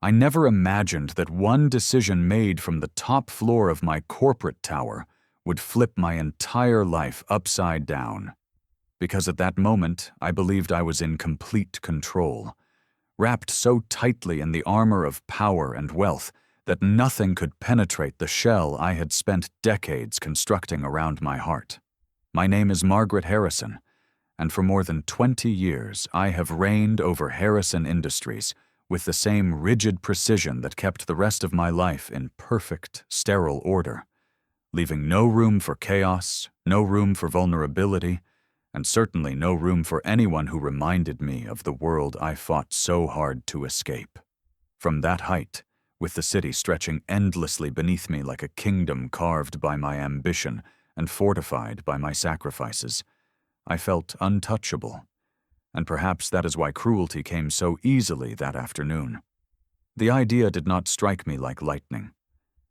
I never imagined that one decision made from the top floor of my corporate tower would flip my entire life upside down. Because at that moment, I believed I was in complete control, wrapped so tightly in the armor of power and wealth that nothing could penetrate the shell I had spent decades constructing around my heart. My name is Margaret Harrison, and for more than 20 years I have reigned over Harrison Industries with the same rigid precision that kept the rest of my life in perfect, sterile order, leaving no room for chaos, no room for vulnerability, and certainly no room for anyone who reminded me of the world I fought so hard to escape. From that height, with the city stretching endlessly beneath me like a kingdom carved by my ambition and fortified by my sacrifices, I felt untouchable, and perhaps that is why cruelty came so easily that afternoon. The idea did not strike me like lightning.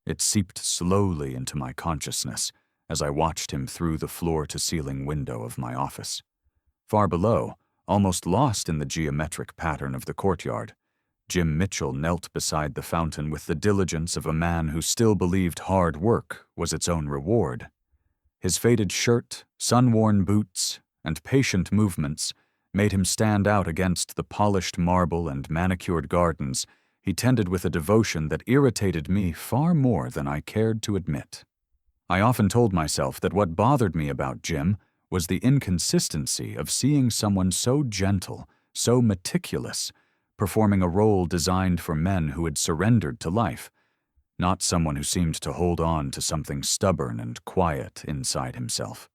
It seeped slowly into my consciousness as I watched him through the floor-to-ceiling window of my office. Far below, almost lost in the geometric pattern of the courtyard, Jim Mitchell knelt beside the fountain with the diligence of a man who still believed hard work was its own reward. His faded shirt, sun-worn boots, and patient movements made him stand out against the polished marble and manicured gardens he tended with a devotion that irritated me far more than I cared to admit. I often told myself that what bothered me about Jim was the inconsistency of seeing someone so gentle, so meticulous, performing a role designed for men who had surrendered to life, not someone who seemed to hold on to something stubborn and quiet inside himself.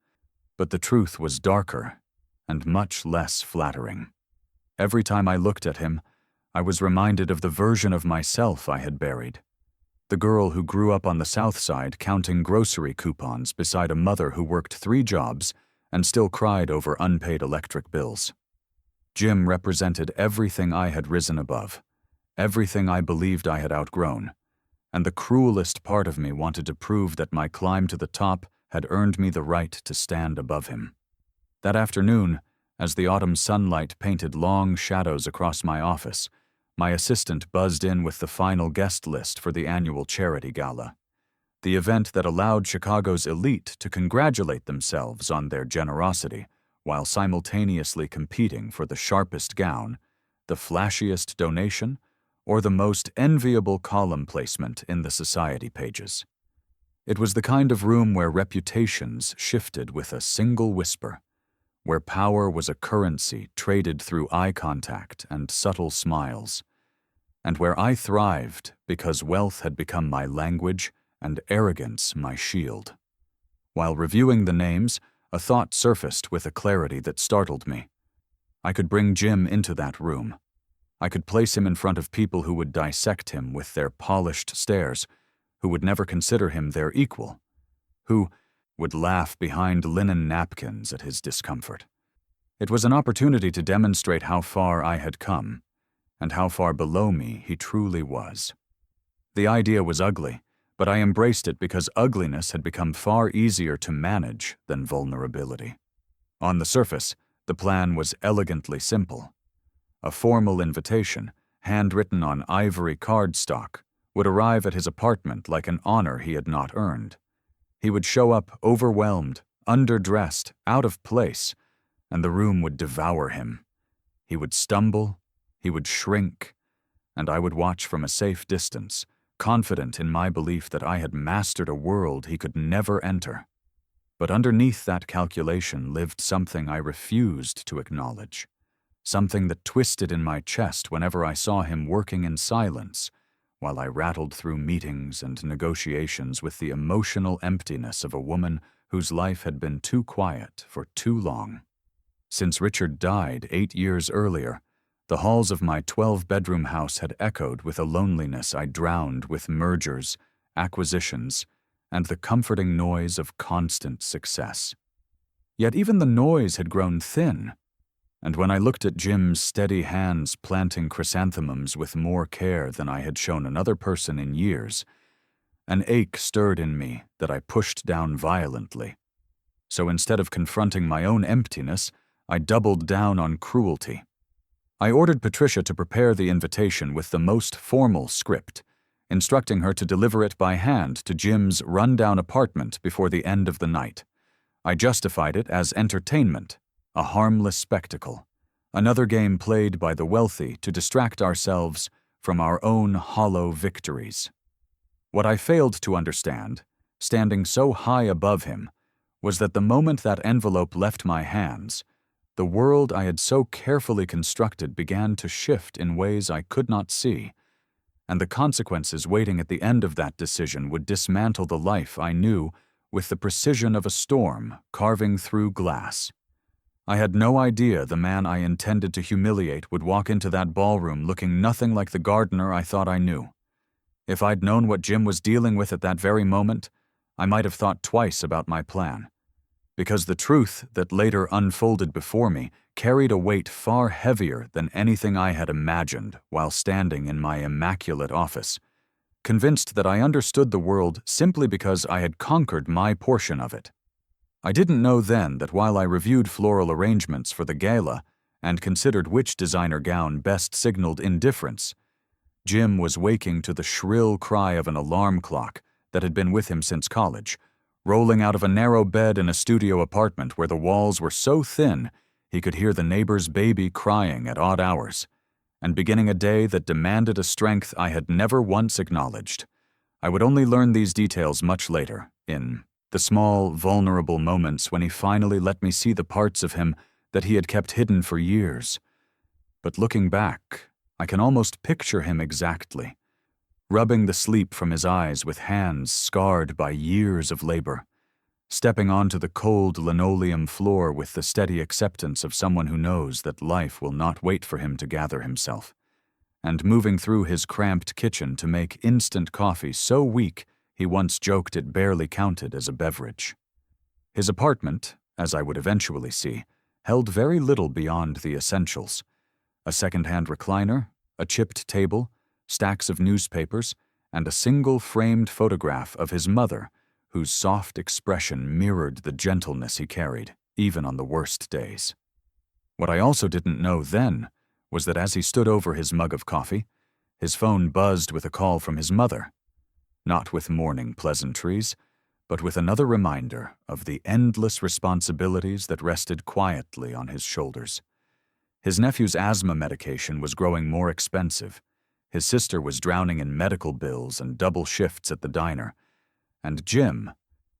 But the truth was darker and much less flattering. Every time I looked at him, I was reminded of the version of myself I had buried. The girl who grew up on the South Side counting grocery coupons beside a mother who worked 3 jobs and still cried over unpaid electric bills. Jim represented everything I had risen above, everything I believed I had outgrown, and the cruelest part of me wanted to prove that my climb to the top had earned me the right to stand above him. That afternoon, as the autumn sunlight painted long shadows across my office, my assistant buzzed in with the final guest list for the annual charity gala, the event that allowed Chicago's elite to congratulate themselves on their generosity while simultaneously competing for the sharpest gown, the flashiest donation, or the most enviable column placement in the society pages. It was the kind of room where reputations shifted with a single whisper, where power was a currency traded through eye contact and subtle smiles, and where I thrived because wealth had become my language and arrogance my shield. While reviewing the names, a thought surfaced with a clarity that startled me. I could bring Jim into that room. I could place him in front of people who would dissect him with their polished stares, who would never consider him their equal, who would laugh behind linen napkins at his discomfort. It was an opportunity to demonstrate how far I had come, and how far below me he truly was. The idea was ugly, but I embraced it because ugliness had become far easier to manage than vulnerability. On the surface, the plan was elegantly simple. A formal invitation, handwritten on ivory cardstock, would arrive at his apartment like an honor he had not earned. He would show up overwhelmed, underdressed, out of place, and the room would devour him. He would stumble, he would shrink, and I would watch from a safe distance, confident in my belief that I had mastered a world he could never enter. But underneath that calculation lived something I refused to acknowledge, something that twisted in my chest whenever I saw him working in silence, while I rattled through meetings and negotiations with the emotional emptiness of a woman whose life had been too quiet for too long. Since Richard died 8 years earlier, the halls of my 12-bedroom house had echoed with a loneliness I drowned with mergers, acquisitions, and the comforting noise of constant success. Yet even the noise had grown thin, and when I looked at Jim's steady hands planting chrysanthemums with more care than I had shown another person in years, an ache stirred in me that I pushed down violently. So instead of confronting my own emptiness, I doubled down on cruelty. I ordered Patricia to prepare the invitation with the most formal script, instructing her to deliver it by hand to Jim's run-down apartment before the end of the night. I justified it as entertainment, a harmless spectacle, another game played by the wealthy to distract ourselves from our own hollow victories. What I failed to understand, standing so high above him, was that the moment that envelope left my hands, the world I had so carefully constructed began to shift in ways I could not see, and the consequences waiting at the end of that decision would dismantle the life I knew with the precision of a storm carving through glass. I had no idea the man I intended to humiliate would walk into that ballroom looking nothing like the gardener I thought I knew. If I'd known what Jim was dealing with at that very moment, I might have thought twice about my plan, because the truth that later unfolded before me carried a weight far heavier than anything I had imagined while standing in my immaculate office, convinced that I understood the world simply because I had conquered my portion of it. I didn't know then that while I reviewed floral arrangements for the gala and considered which designer gown best signaled indifference, Jim was waking to the shrill cry of an alarm clock that had been with him since college, rolling out of a narrow bed in a studio apartment where the walls were so thin he could hear the neighbor's baby crying at odd hours, and beginning a day that demanded a strength I had never once acknowledged. I would only learn these details much later, in the small, vulnerable moments when he finally let me see the parts of him that he had kept hidden for years. But looking back, I can almost picture him exactly, rubbing the sleep from his eyes with hands scarred by years of labor, stepping onto the cold linoleum floor with the steady acceptance of someone who knows that life will not wait for him to gather himself, and moving through his cramped kitchen to make instant coffee so weak he once joked it barely counted as a beverage. His apartment, as I would eventually see, held very little beyond the essentials: a second-hand recliner, a chipped table, stacks of newspapers, and a single framed photograph of his mother, whose soft expression mirrored the gentleness he carried, even on the worst days. What I also didn't know then was that as he stood over his mug of coffee, his phone buzzed with a call from his mother, not with morning pleasantries, but with another reminder of the endless responsibilities that rested quietly on his shoulders. His nephew's asthma medication was growing more expensive, his sister was drowning in medical bills and double shifts at the diner, and Jim,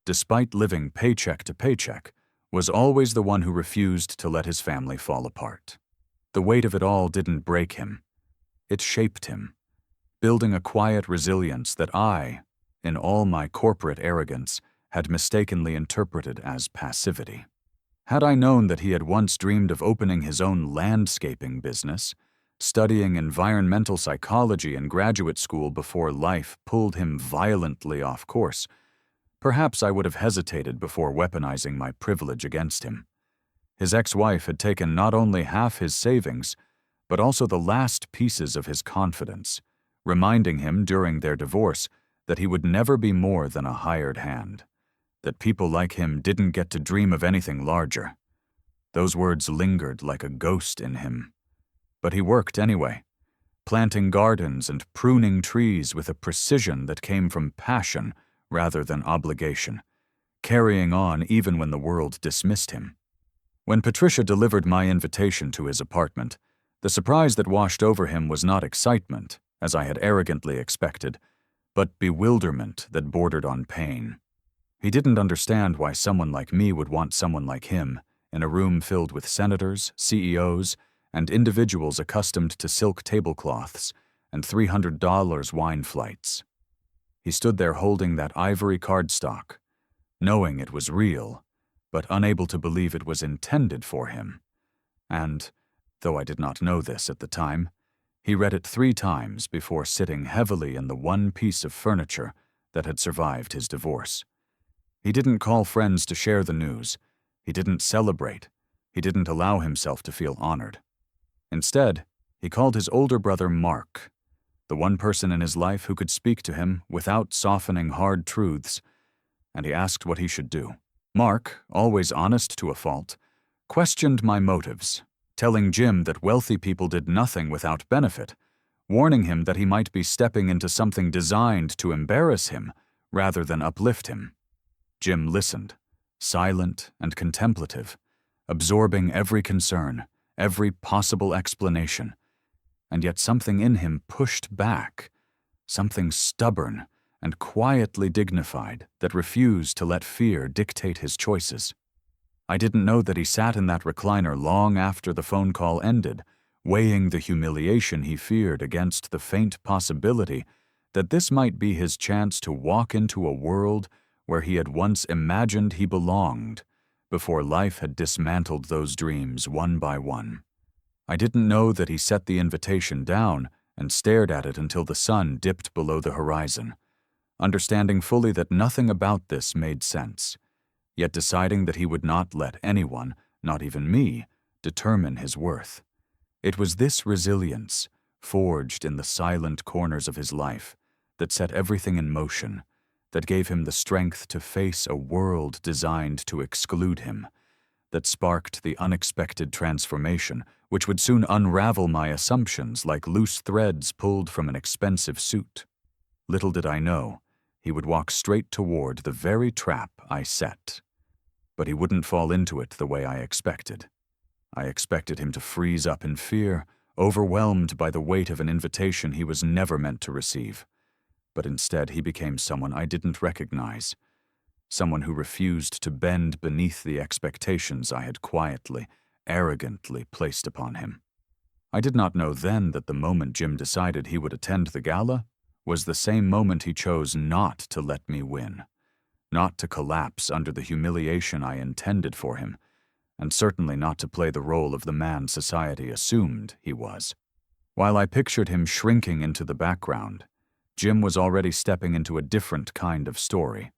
despite living paycheck to paycheck, was always the one who refused to let his family fall apart. The weight of it all didn't break him. It shaped him, building a quiet resilience that I, in all my corporate arrogance, had mistakenly interpreted as passivity. Had I known that he had once dreamed of opening his own landscaping business, studying environmental psychology in graduate school before life pulled him violently off course, perhaps I would have hesitated before weaponizing my privilege against him. His ex-wife had taken not only half his savings, but also the last pieces of his confidence, reminding him during their divorce that he would never be more than a hired hand, that people like him didn't get to dream of anything larger. Those words lingered like a ghost in him. But he worked anyway, planting gardens and pruning trees with a precision that came from passion rather than obligation, carrying on even when the world dismissed him. When Patricia delivered my invitation to his apartment, the surprise that washed over him was not excitement, as I had arrogantly expected, but bewilderment that bordered on pain. He didn't understand why someone like me would want someone like him in a room filled with senators, CEOs, and individuals accustomed to silk tablecloths and $300 wine flights. He stood there holding that ivory cardstock, knowing it was real, but unable to believe it was intended for him. And, though I did not know this at the time, he read it 3 times before sitting heavily in the one piece of furniture that had survived his divorce. He didn't call friends to share the news. He didn't celebrate. He didn't allow himself to feel honored. Instead, he called his older brother Mark, the one person in his life who could speak to him without softening hard truths, and he asked what he should do. Mark, always honest to a fault, questioned my motives, telling Jim that wealthy people did nothing without benefit, warning him that he might be stepping into something designed to embarrass him rather than uplift him. Jim listened, silent and contemplative, absorbing every concern, every possible explanation, and yet something in him pushed back, something stubborn and quietly dignified that refused to let fear dictate his choices. I didn't know that he sat in that recliner long after the phone call ended, weighing the humiliation he feared against the faint possibility that this might be his chance to walk into a world where he had once imagined he belonged, before life had dismantled those dreams one by one. I didn't know that he set the invitation down and stared at it until the sun dipped below the horizon, understanding fully that nothing about this made sense, yet deciding that he would not let anyone, not even me, determine his worth. It was this resilience, forged in the silent corners of his life, that set everything in motion, that gave him the strength to face a world designed to exclude him, that sparked the unexpected transformation which would soon unravel my assumptions like loose threads pulled from an expensive suit. Little did I know, he would walk straight toward the very trap I set. But he wouldn't fall into it the way I expected. I expected him to freeze up in fear, overwhelmed by the weight of an invitation he was never meant to receive. But instead he became someone I didn't recognize, someone who refused to bend beneath the expectations I had quietly, arrogantly placed upon him. I did not know then that the moment Jim decided he would attend the gala was the same moment he chose not to let me win, not to collapse under the humiliation I intended for him, and certainly not to play the role of the man society assumed he was. While I pictured him shrinking into the background, Jim was already stepping into a different kind of story,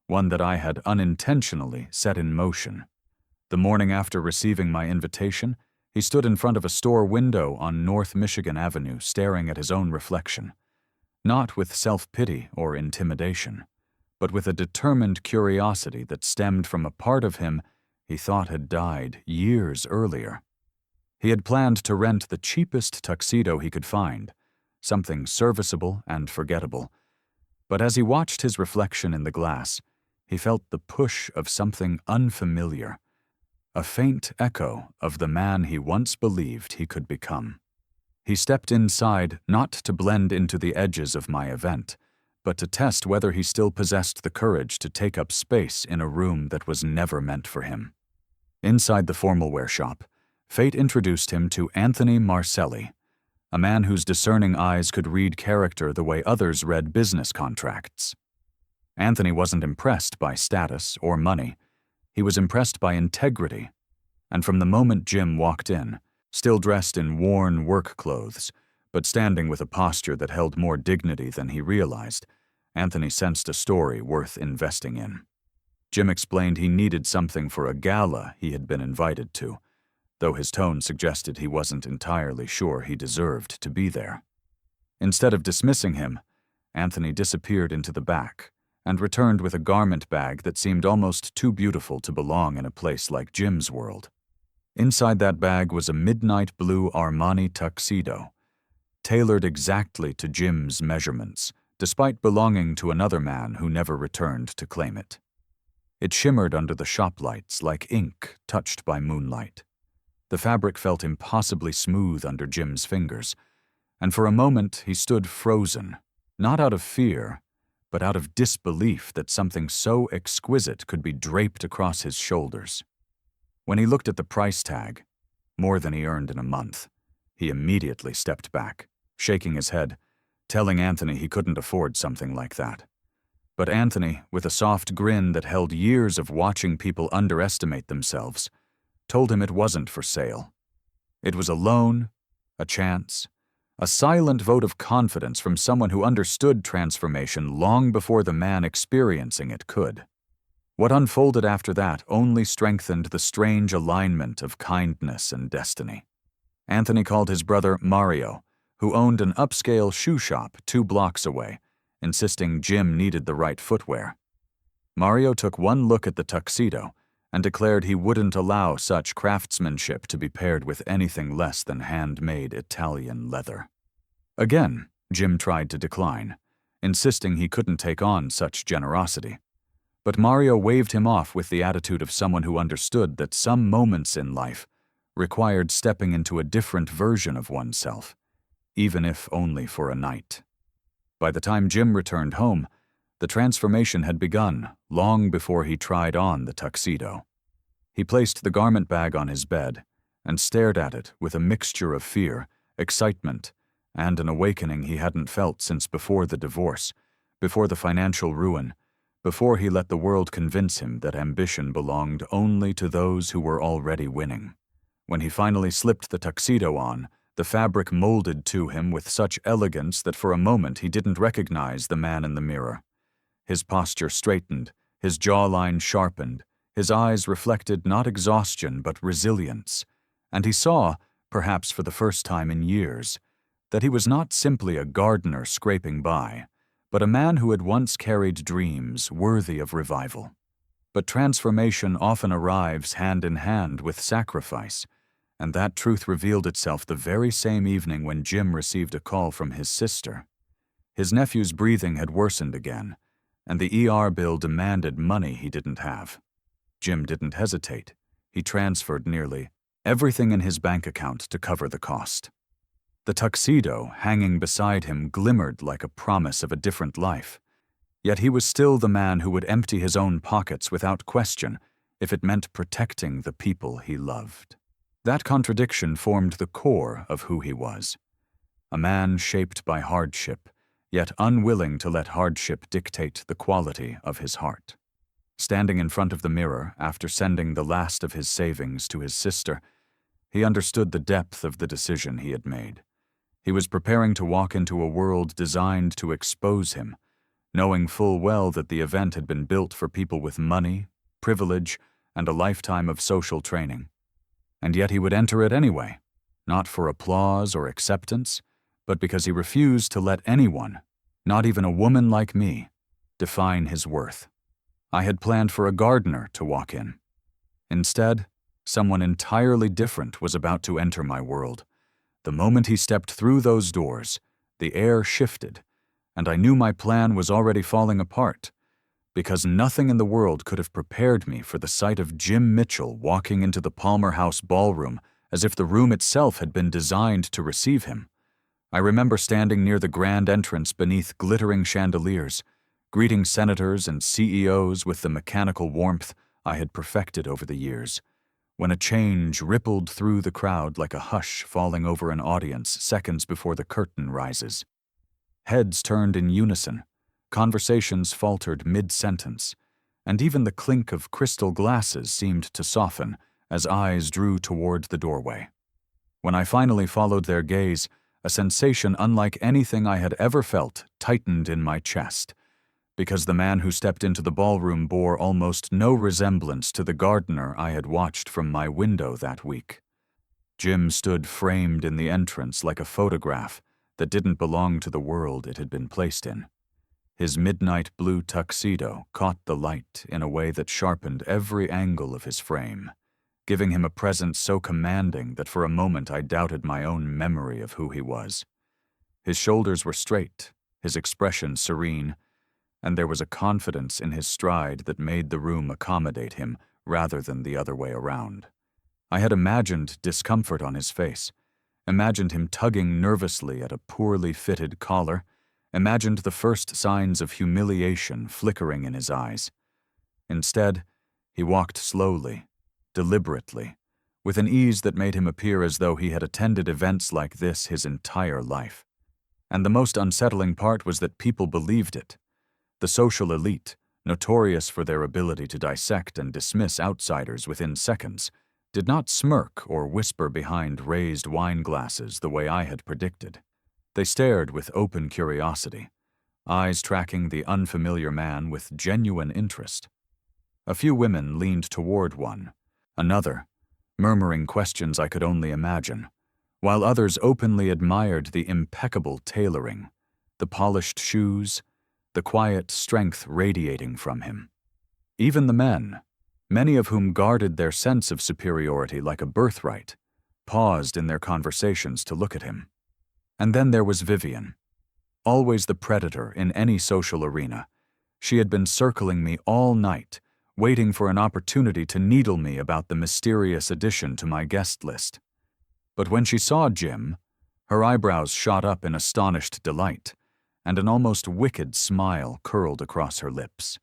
one that I had unintentionally set in motion. The morning after receiving my invitation, he stood in front of a store window on North Michigan Avenue staring at his own reflection, not with self-pity or intimidation, but with a determined curiosity that stemmed from a part of him he thought had died years earlier. He had planned to rent the cheapest tuxedo he could find, something serviceable and forgettable, but as he watched his reflection in the glass, he felt the push of something unfamiliar, a faint echo of the man he once believed he could become. He stepped inside not to blend into the edges of my event, but to test whether he still possessed the courage to take up space in a room that was never meant for him. Inside the formal wear shop, fate introduced him to Anthony Marcelli, a man whose discerning eyes could read character the way others read business contracts. Anthony wasn't impressed by status or money. He was impressed by integrity, and from the moment Jim walked in, still dressed in worn work clothes, but standing with a posture that held more dignity than he realized, Anthony sensed a story worth investing in. Jim explained he needed something for a gala he had been invited to, though his tone suggested he wasn't entirely sure he deserved to be there. Instead of dismissing him, Anthony disappeared into the back and returned with a garment bag that seemed almost too beautiful to belong in a place like Jim's world. Inside that bag was a midnight blue Armani tuxedo, tailored exactly to Jim's measurements, despite belonging to another man who never returned to claim it. It shimmered under the shop lights like ink touched by moonlight. The fabric felt impossibly smooth under Jim's fingers, and for a moment he stood frozen, not out of fear, but out of disbelief that something so exquisite could be draped across his shoulders. When he looked at the price tag, more than he earned in a month, he immediately stepped back, shaking his head, telling Anthony he couldn't afford something like that. But Anthony, with a soft grin that held years of watching people underestimate themselves, told him it wasn't for sale. It was a loan, a chance, a silent vote of confidence from someone who understood transformation long before the man experiencing it could. What unfolded after that only strengthened the strange alignment of kindness and destiny. Anthony called his brother Mario, who owned an upscale shoe shop 2 blocks away, insisting Jim needed the right footwear. Mario took one look at the tuxedo and declared he wouldn't allow such craftsmanship to be paired with anything less than handmade Italian leather. Again, Jim tried to decline, insisting he couldn't take on such generosity. But Mario waved him off with the attitude of someone who understood that some moments in life required stepping into a different version of oneself, even if only for a night. By the time Jim returned home, the transformation had begun long before he tried on the tuxedo. He placed the garment bag on his bed and stared at it with a mixture of fear, excitement, and an awakening he hadn't felt since before the divorce, before the financial ruin, before he let the world convince him that ambition belonged only to those who were already winning. When he finally slipped the tuxedo on, the fabric molded to him with such elegance that for a moment he didn't recognize the man in the mirror. His posture straightened, his jawline sharpened, his eyes reflected not exhaustion but resilience, and he saw, perhaps for the first time in years, that he was not simply a gardener scraping by, but a man who had once carried dreams worthy of revival. But transformation often arrives hand in hand with sacrifice, and that truth revealed itself the very same evening when Jim received a call from his sister. His nephew's breathing had worsened again, and the ER bill demanded money he didn't have. Jim didn't hesitate. He transferred nearly everything in his bank account to cover the cost. The tuxedo hanging beside him glimmered like a promise of a different life, yet he was still the man who would empty his own pockets without question if it meant protecting the people he loved. That contradiction formed the core of who he was. A man shaped by hardship, yet unwilling to let hardship dictate the quality of his heart. Standing in front of the mirror after sending the last of his savings to his sister, he understood the depth of the decision he had made. He was preparing to walk into a world designed to expose him, knowing full well that the event had been built for people with money, privilege, and a lifetime of social training. And yet he would enter it anyway, not for applause or acceptance, but because he refused to let anyone, not even a woman like me, define his worth. I had planned for a gardener to walk in. Instead, someone entirely different was about to enter my world. The moment he stepped through those doors, the air shifted, and I knew my plan was already falling apart, because nothing in the world could have prepared me for the sight of Jim Mitchell walking into the Palmer House ballroom as if the room itself had been designed to receive him. I remember standing near the grand entrance beneath glittering chandeliers, greeting senators and CEOs with the mechanical warmth I had perfected over the years, when a change rippled through the crowd like a hush falling over an audience seconds before the curtain rises. Heads turned in unison, conversations faltered mid-sentence, and even the clink of crystal glasses seemed to soften as eyes drew toward the doorway. When I finally followed their gaze, a sensation unlike anything I had ever felt tightened in my chest, because the man who stepped into the ballroom bore almost no resemblance to the gardener I had watched from my window that week. Jim stood framed in the entrance like a photograph that didn't belong to the world it had been placed in. His midnight blue tuxedo caught the light in a way that sharpened every angle of his frame, giving him a presence so commanding that for a moment I doubted my own memory of who he was. His shoulders were straight, his expression serene, and there was a confidence in his stride that made the room accommodate him rather than the other way around. I had imagined discomfort on his face, imagined him tugging nervously at a poorly fitted collar, imagined the first signs of humiliation flickering in his eyes. Instead, he walked slowly, deliberately, with an ease that made him appear as though he had attended events like this his entire life. And the most unsettling part was that people believed it. The social elite, notorious for their ability to dissect and dismiss outsiders within seconds, did not smirk or whisper behind raised wine glasses the way I had predicted. They stared with open curiosity, eyes tracking the unfamiliar man with genuine interest. A few women leaned toward one, another, murmuring questions I could only imagine, while others openly admired the impeccable tailoring, the polished shoes, the quiet strength radiating from him. Even the men, many of whom guarded their sense of superiority like a birthright, paused in their conversations to look at him. And then there was Vivian. Always the predator in any social arena, she had been circling me all night, waiting for an opportunity to needle me about the mysterious addition to my guest list. But when she saw Jim, her eyebrows shot up in astonished delight, and an almost wicked smile curled across her lips.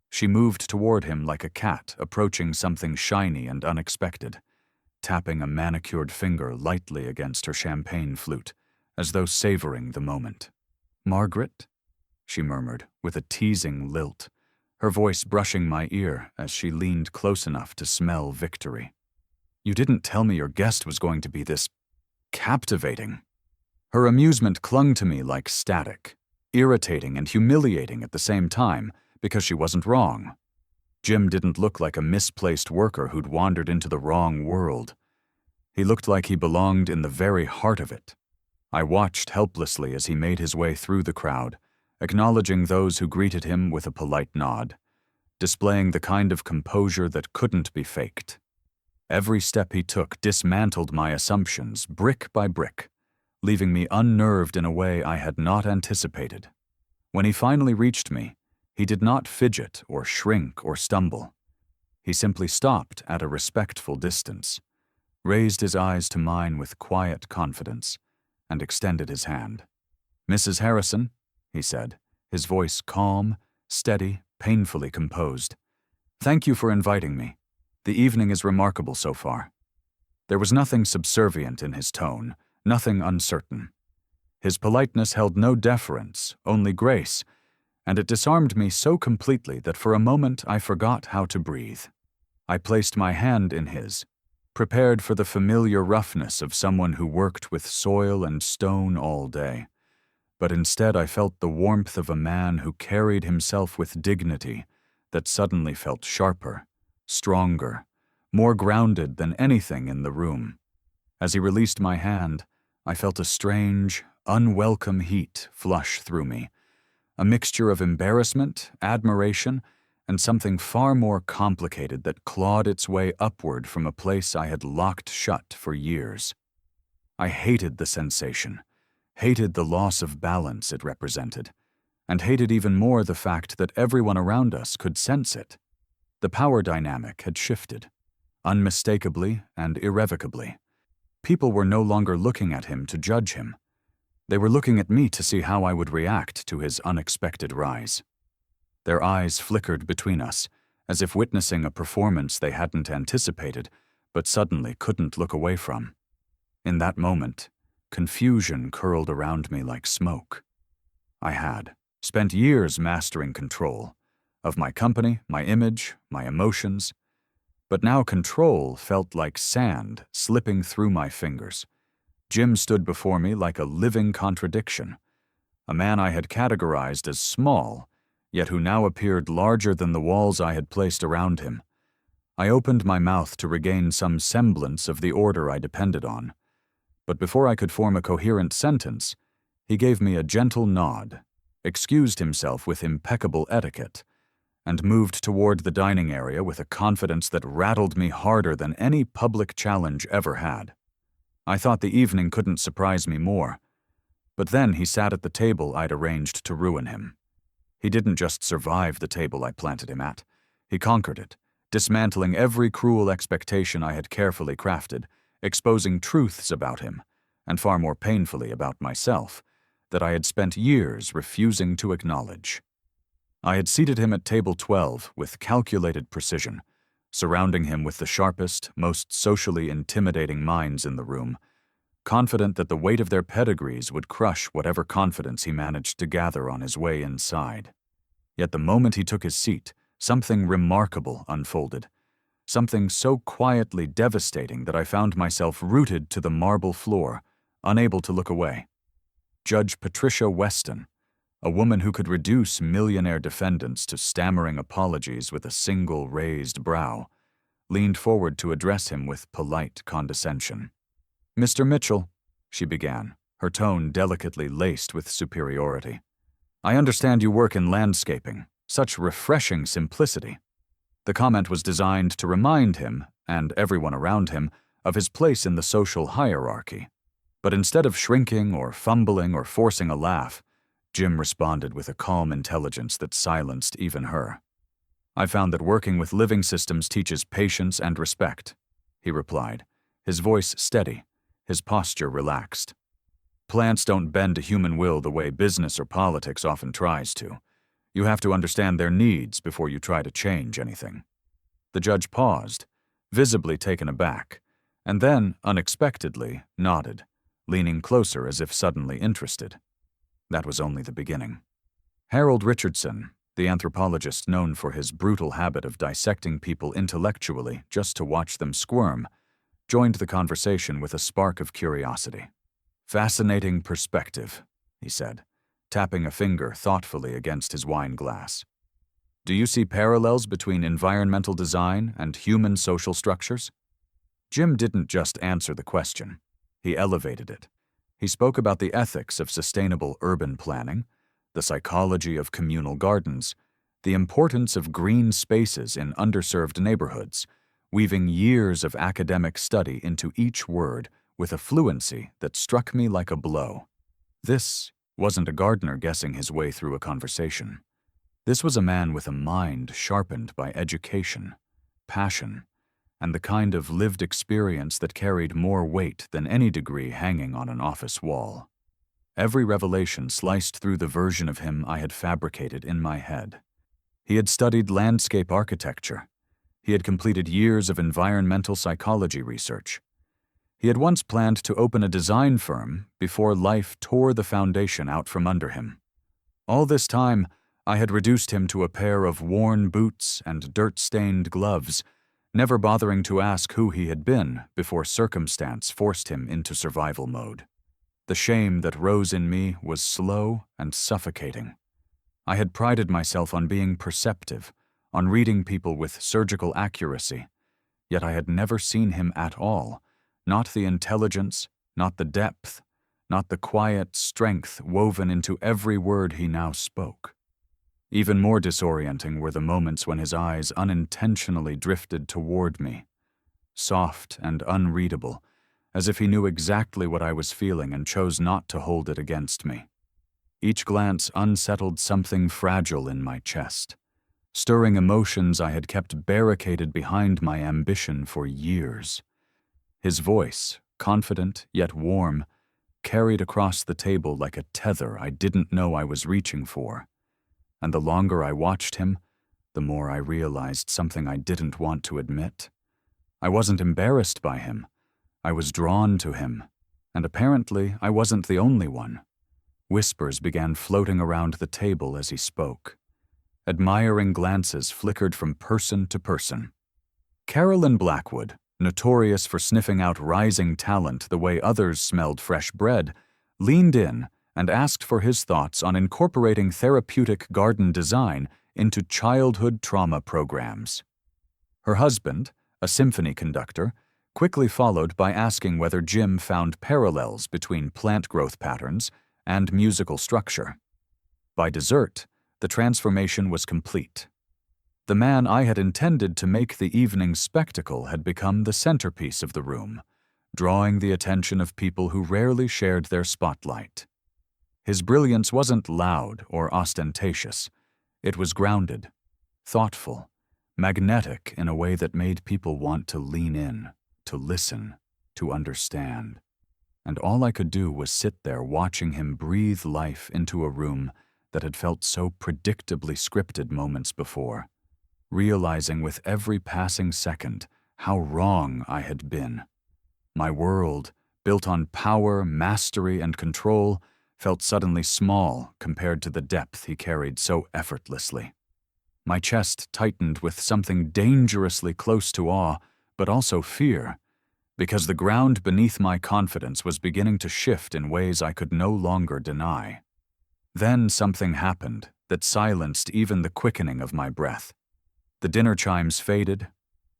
She moved toward him like a cat approaching something shiny and unexpected, tapping a manicured finger lightly against her champagne flute, as though savoring the moment. "Margaret?" she murmured, with a teasing lilt, her voice brushing my ear as she leaned close enough to smell victory. "You didn't tell me your guest was going to be this captivating." Her amusement clung to me like static, irritating and humiliating at the same time, because she wasn't wrong. Jim didn't look like a misplaced worker who'd wandered into the wrong world. He looked like he belonged in the very heart of it. I watched helplessly as he made his way through the crowd, acknowledging those who greeted him with a polite nod, displaying the kind of composure that couldn't be faked. Every step he took dismantled my assumptions brick by brick, leaving me unnerved in a way I had not anticipated. When he finally reached me, he did not fidget or shrink or stumble. He simply stopped at a respectful distance, raised his eyes to mine with quiet confidence, and extended his hand. "Mrs. Harrison," he said, his voice calm, steady, painfully composed. "Thank you for inviting me. The evening is remarkable so far." There was nothing subservient in his tone, nothing uncertain. His politeness held no deference, only grace, and it disarmed me so completely that for a moment I forgot how to breathe. I placed my hand in his, prepared for the familiar roughness of someone who worked with soil and stone all day. But instead I felt the warmth of a man who carried himself with dignity that suddenly felt sharper, stronger, more grounded than anything in the room. As he released my hand, I felt a strange, unwelcome heat flush through me, a mixture of embarrassment, admiration, and something far more complicated that clawed its way upward from a place I had locked shut for years. I hated the sensation, hated the loss of balance it represented, and hated even more the fact that everyone around us could sense it. The power dynamic had shifted, unmistakably and irrevocably. People were no longer looking at him to judge him. They were looking at me to see how I would react to his unexpected rise. Their eyes flickered between us, as if witnessing a performance they hadn't anticipated, but suddenly couldn't look away from. In that moment, confusion curled around me like smoke. I had spent years mastering control of my company, my image, my emotions, but now control felt like sand slipping through my fingers. Jim stood before me like a living contradiction, a man I had categorized as small, yet who now appeared larger than the walls I had placed around him. I opened my mouth to regain some semblance of the order I depended on, but before I could form a coherent sentence, he gave me a gentle nod, excused himself with impeccable etiquette, and moved toward the dining area with a confidence that rattled me harder than any public challenge ever had. I thought the evening couldn't surprise me more, but then he sat at the table I'd arranged to ruin him. He didn't just survive the table I planted him at. He conquered it, dismantling every cruel expectation I had carefully crafted, exposing truths about him, and far more painfully about myself, that I had spent years refusing to acknowledge. I had seated him at table 12 with calculated precision, surrounding him with the sharpest, most socially intimidating minds in the room, confident that the weight of their pedigrees would crush whatever confidence he managed to gather on his way inside. Yet the moment he took his seat, something remarkable unfolded, something so quietly devastating that I found myself rooted to the marble floor, unable to look away. Judge Patricia Weston, a woman who could reduce millionaire defendants to stammering apologies with a single raised brow, leaned forward to address him with polite condescension. "Mr. Mitchell," she began, her tone delicately laced with superiority, "I understand you work in landscaping. Such refreshing simplicity." The comment was designed to remind him, and everyone around him, of his place in the social hierarchy. But instead of shrinking or fumbling or forcing a laugh, Jim responded with a calm intelligence that silenced even her. "I found that working with living systems teaches patience and respect," he replied, his voice steady, his posture relaxed. "Plants don't bend to human will the way business or politics often tries to. You have to understand their needs before you try to change anything." The judge paused, visibly taken aback, and then, unexpectedly, nodded, leaning closer as if suddenly interested. That was only the beginning. Harold Richardson, the anthropologist known for his brutal habit of dissecting people intellectually just to watch them squirm, joined the conversation with a spark of curiosity. "Fascinating perspective," he said, tapping a finger thoughtfully against his wine glass. "Do you see parallels between environmental design and human social structures?" Jim didn't just answer the question. He elevated it. He spoke about the ethics of sustainable urban planning, the psychology of communal gardens, the importance of green spaces in underserved neighborhoods, weaving years of academic study into each word with a fluency that struck me like a blow. This wasn't a gardener guessing his way through a conversation. This was a man with a mind sharpened by education, passion, and the kind of lived experience that carried more weight than any degree hanging on an office wall. Every revelation sliced through the version of him I had fabricated in my head. He had studied landscape architecture. He had completed years of environmental psychology research. He had once planned to open a design firm before life tore the foundation out from under him. All this time, I had reduced him to a pair of worn boots and dirt-stained gloves, never bothering to ask who he had been before circumstance forced him into survival mode. The shame that rose in me was slow and suffocating. I had prided myself on being perceptive, on reading people with surgical accuracy, yet I had never seen him at all, not the intelligence, not the depth, not the quiet strength woven into every word he now spoke. Even more disorienting were the moments when his eyes unintentionally drifted toward me, soft and unreadable, as if he knew exactly what I was feeling and chose not to hold it against me. Each glance unsettled something fragile in my chest, stirring emotions I had kept barricaded behind my ambition for years. His voice, confident yet warm, carried across the table like a tether I didn't know I was reaching for. And the longer I watched him, the more I realized something I didn't want to admit. I wasn't embarrassed by him. I was drawn to him, and apparently I wasn't the only one. Whispers began floating around the table as he spoke. Admiring glances flickered from person to person. Carolyn Blackwood, notorious for sniffing out rising talent the way others smelled fresh bread, leaned in and asked for his thoughts on incorporating therapeutic garden design into childhood trauma programs. Her husband, a symphony conductor, quickly followed by asking whether Jim found parallels between plant growth patterns and musical structure. By dessert, the transformation was complete. The man I had intended to make the evening's spectacle had become the centerpiece of the room, drawing the attention of people who rarely shared their spotlight. His brilliance wasn't loud or ostentatious. It was grounded, thoughtful, magnetic in a way that made people want to lean in, to listen, to understand. And all I could do was sit there watching him breathe life into a room that had felt so predictably scripted moments before, realizing with every passing second how wrong I had been. My world, built on power, mastery, and control, felt suddenly small compared to the depth he carried so effortlessly. My chest tightened with something dangerously close to awe, but also fear, because the ground beneath my confidence was beginning to shift in ways I could no longer deny. Then something happened that silenced even the quickening of my breath. The dinner chimes faded,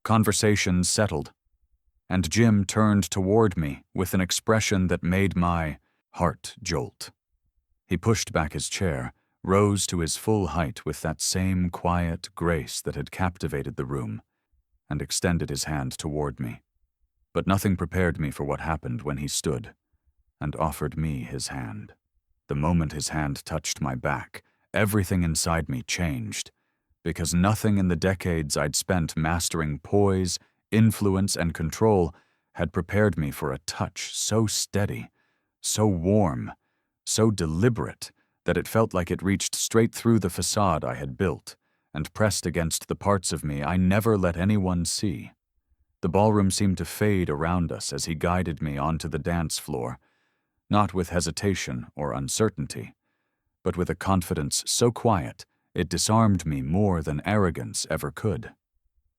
conversations settled, and Jim turned toward me with an expression that made my heart jolt. He pushed back his chair, rose to his full height with that same quiet grace that had captivated the room, and extended his hand toward me. But nothing prepared me for what happened when he stood and offered me his hand. The moment his hand touched my back, everything inside me changed, because nothing in the decades I'd spent mastering poise, influence, and control had prepared me for a touch so steady, so warm, so deliberate that it felt like it reached straight through the facade I had built and pressed against the parts of me I never let anyone see. The ballroom seemed to fade around us as he guided me onto the dance floor, not with hesitation or uncertainty, but with a confidence so quiet it disarmed me more than arrogance ever could.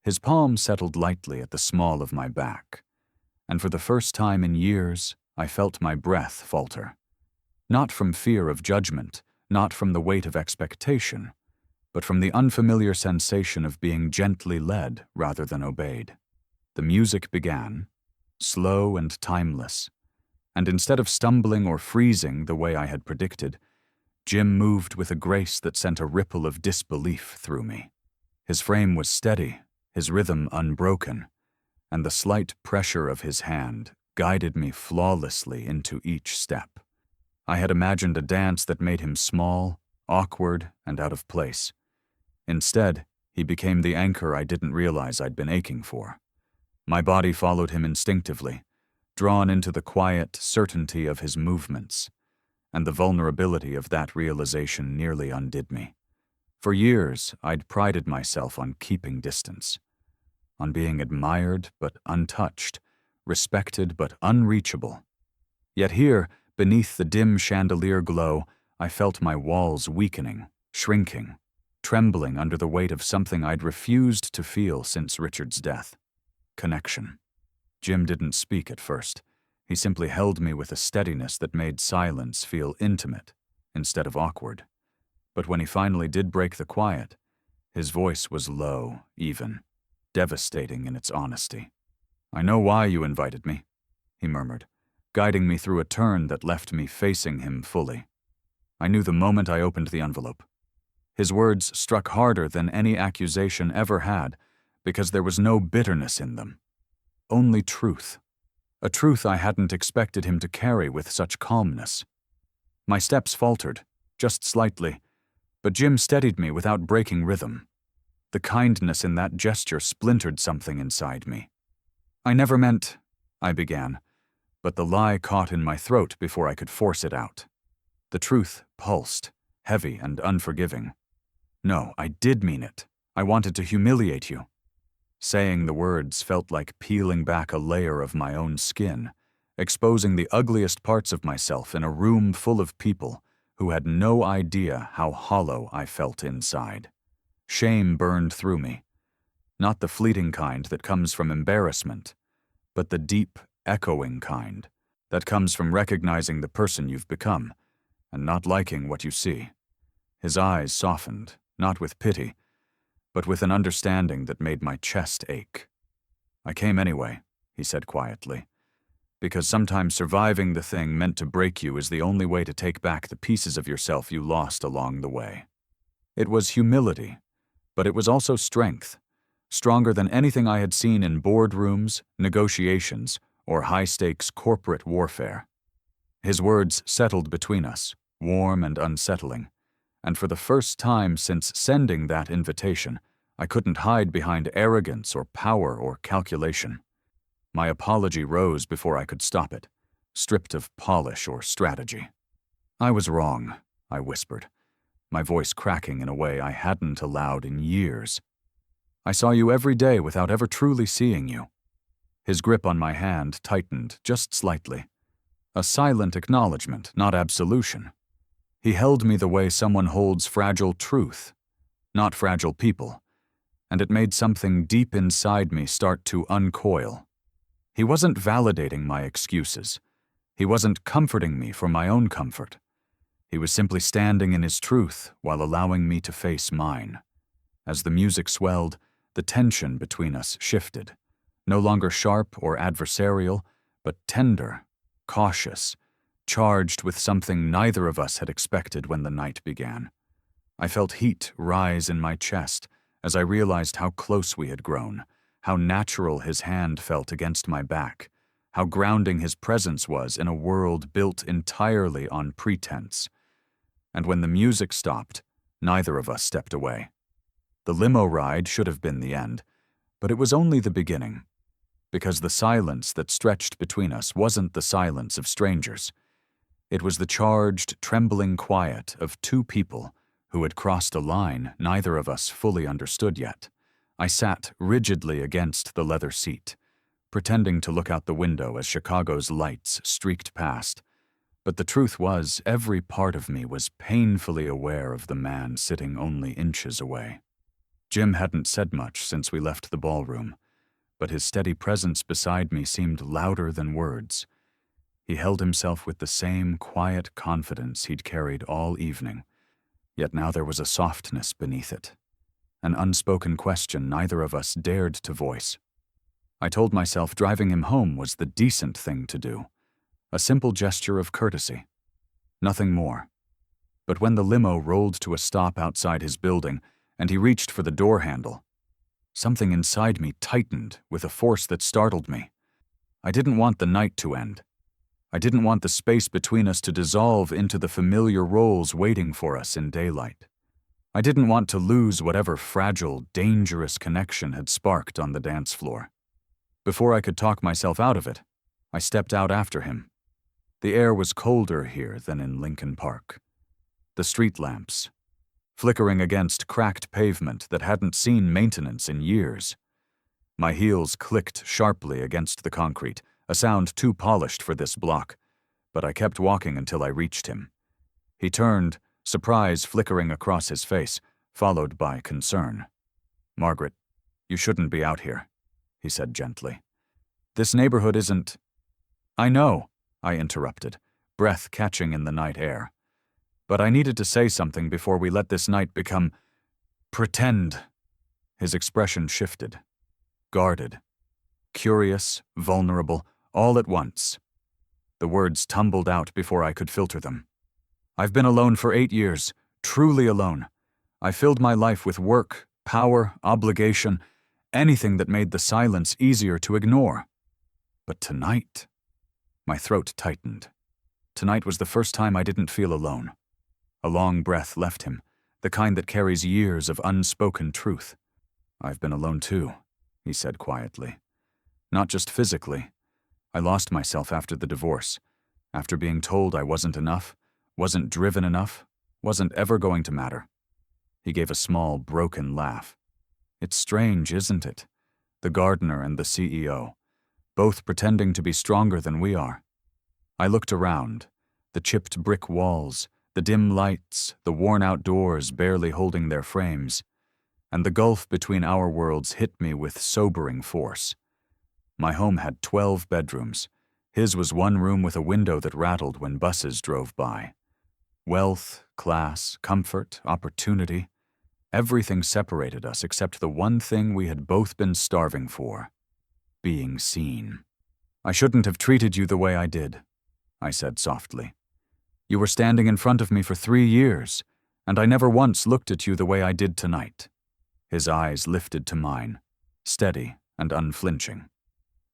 His palm settled lightly at the small of my back, and for the first time in years I felt my breath falter. Not from fear of judgment, not from the weight of expectation, but from the unfamiliar sensation of being gently led rather than obeyed. The music began, slow and timeless, and instead of stumbling or freezing the way I had predicted, Jim moved with a grace that sent a ripple of disbelief through me. His frame was steady, his rhythm unbroken, and the slight pressure of his hand guided me flawlessly into each step. I had imagined a dance that made him small, awkward, and out of place. Instead, he became the anchor I didn't realize I'd been aching for. My body followed him instinctively, drawn into the quiet certainty of his movements, and the vulnerability of that realization nearly undid me. For years, I'd prided myself on keeping distance, on being admired but untouched, respected but unreachable. Yet here, beneath the dim chandelier glow, I felt my walls weakening, shrinking, trembling under the weight of something I'd refused to feel since Richard's death. Connection. Jim didn't speak at first. He simply held me with a steadiness that made silence feel intimate instead of awkward. But when he finally did break the quiet, his voice was low, even, devastating in its honesty. "I know why you invited me," he murmured, guiding me through a turn that left me facing him fully. "I knew the moment I opened the envelope." His words struck harder than any accusation ever had, because there was no bitterness in them. Only truth. A truth I hadn't expected him to carry with such calmness. My steps faltered, just slightly, but Jim steadied me without breaking rhythm. The kindness in that gesture splintered something inside me. "I never meant," I began, but the lie caught in my throat before I could force it out. The truth pulsed, heavy and unforgiving. "No, I did mean it. I wanted to humiliate you." Saying the words felt like peeling back a layer of my own skin, exposing the ugliest parts of myself in a room full of people who had no idea how hollow I felt inside. Shame burned through me, not the fleeting kind that comes from embarrassment, but the deep, echoing kind that comes from recognizing the person you've become and not liking what you see. His eyes softened, not with pity, but with an understanding that made my chest ache. "I came anyway," he said quietly, "because sometimes surviving the thing meant to break you is the only way to take back the pieces of yourself you lost along the way." It was humility, but it was also strength, stronger than anything I had seen in boardrooms, negotiations, or high-stakes corporate warfare. His words settled between us, warm and unsettling, and for the first time since sending that invitation, I couldn't hide behind arrogance or power or calculation. My apology rose before I could stop it, stripped of polish or strategy. "I was wrong," I whispered, my voice cracking in a way I hadn't allowed in years. "I saw you every day without ever truly seeing you." His grip on my hand tightened just slightly. A silent acknowledgement, not absolution. He held me the way someone holds fragile truth, not fragile people, and it made something deep inside me start to uncoil. He wasn't validating my excuses. He wasn't comforting me for my own comfort. He was simply standing in his truth while allowing me to face mine. As the music swelled, the tension between us shifted, no longer sharp or adversarial, but tender, cautious, charged with something neither of us had expected when the night began. I felt heat rise in my chest as I realized how close we had grown, how natural his hand felt against my back, how grounding his presence was in a world built entirely on pretense. And when the music stopped, neither of us stepped away. The limo ride should have been the end, but it was only the beginning, because the silence that stretched between us wasn't the silence of strangers. It was the charged, trembling quiet of two people who had crossed a line neither of us fully understood yet. I sat rigidly against the leather seat, pretending to look out the window as Chicago's lights streaked past. But the truth was, every part of me was painfully aware of the man sitting only inches away. Jim hadn't said much since we left the ballroom, but his steady presence beside me seemed louder than words. He held himself with the same quiet confidence he'd carried all evening, yet now there was a softness beneath it, an unspoken question neither of us dared to voice. I told myself driving him home was the decent thing to do, a simple gesture of courtesy, nothing more. But when the limo rolled to a stop outside his building and he reached for the door handle, something inside me tightened with a force that startled me. I didn't want the night to end. I didn't want the space between us to dissolve into the familiar roles waiting for us in daylight. I didn't want to lose whatever fragile, dangerous connection had sparked on the dance floor. Before I could talk myself out of it, I stepped out after him. The air was colder here than in Lincoln Park. The street lamps, flickering against cracked pavement that hadn't seen maintenance in years. My heels clicked sharply against the concrete, a sound too polished for this block, but I kept walking until I reached him. He turned, surprise flickering across his face, followed by concern. "Margaret, you shouldn't be out here," he said gently. "This neighborhood isn't—" "I know," I interrupted, breath catching in the night air. "But I needed to say something before we let this night become— pretend." His expression shifted. Guarded. Curious, vulnerable, all at once. The words tumbled out before I could filter them. "I've been alone for 8 years, truly alone. I filled my life with work, power, obligation, anything that made the silence easier to ignore. But tonight—" My throat tightened. Tonight was the first time I didn't feel alone. A long breath left him, the kind that carries years of unspoken truth. "I've been alone too," he said quietly. "Not just physically. I lost myself after the divorce, after being told I wasn't enough, wasn't driven enough, wasn't ever going to matter." He gave a small, broken laugh. "It's strange, isn't it? The gardener and the CEO, both pretending to be stronger than we are." I looked around, the chipped brick walls, the dim lights, the worn-out doors barely holding their frames, and the gulf between our worlds hit me with sobering force. My home had 12 bedrooms. His was one room with a window that rattled when buses drove by. Wealth, class, comfort, opportunity, everything separated us except the one thing we had both been starving for: being seen. "I shouldn't have treated you the way I did," I said softly. "You were standing in front of me for 3 years, and I never once looked at you the way I did tonight." His eyes lifted to mine, steady and unflinching.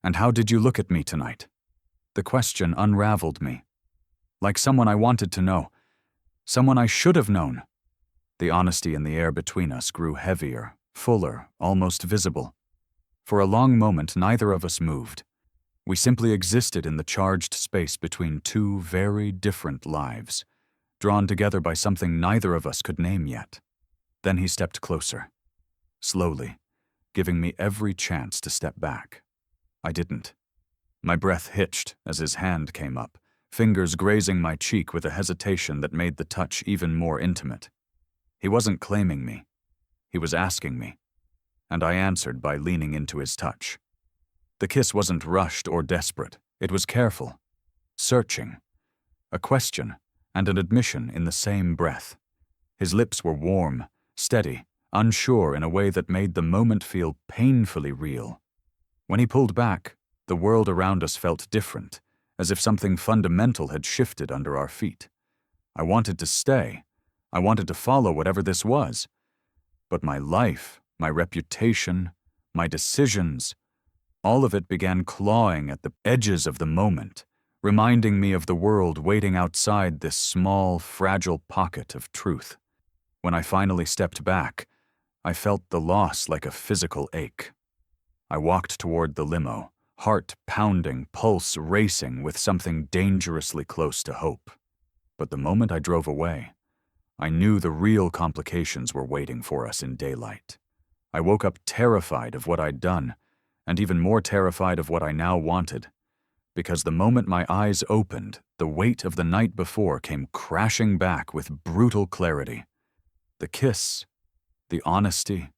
"And how did you look at me tonight?" The question unraveled me. Like someone I wanted to know, someone I should have known. The honesty in the air between us grew heavier, fuller, almost visible. For a long moment, neither of us moved. We simply existed in the charged space between two very different lives, drawn together by something neither of us could name yet. Then he stepped closer, slowly, giving me every chance to step back. I didn't. My breath hitched as his hand came up, fingers grazing my cheek with a hesitation that made the touch even more intimate. He wasn't claiming me. He was asking me, and I answered by leaning into his touch. The kiss wasn't rushed or desperate. It was careful, searching, a question and an admission in the same breath. His lips were warm, steady, unsure in a way that made the moment feel painfully real. When he pulled back, the world around us felt different, as if something fundamental had shifted under our feet. I wanted to stay, I wanted to follow whatever this was. But my life, my reputation, my decisions, all of it began clawing at the edges of the moment, reminding me of the world waiting outside this small, fragile pocket of truth. When I finally stepped back, I felt the loss like a physical ache. I walked toward the limo, heart pounding, pulse racing with something dangerously close to hope. But the moment I drove away, I knew the real complications were waiting for us in daylight. I woke up terrified of what I'd done, and even more terrified of what I now wanted, because the moment my eyes opened, the weight of the night before came crashing back with brutal clarity. The kiss, the honesty,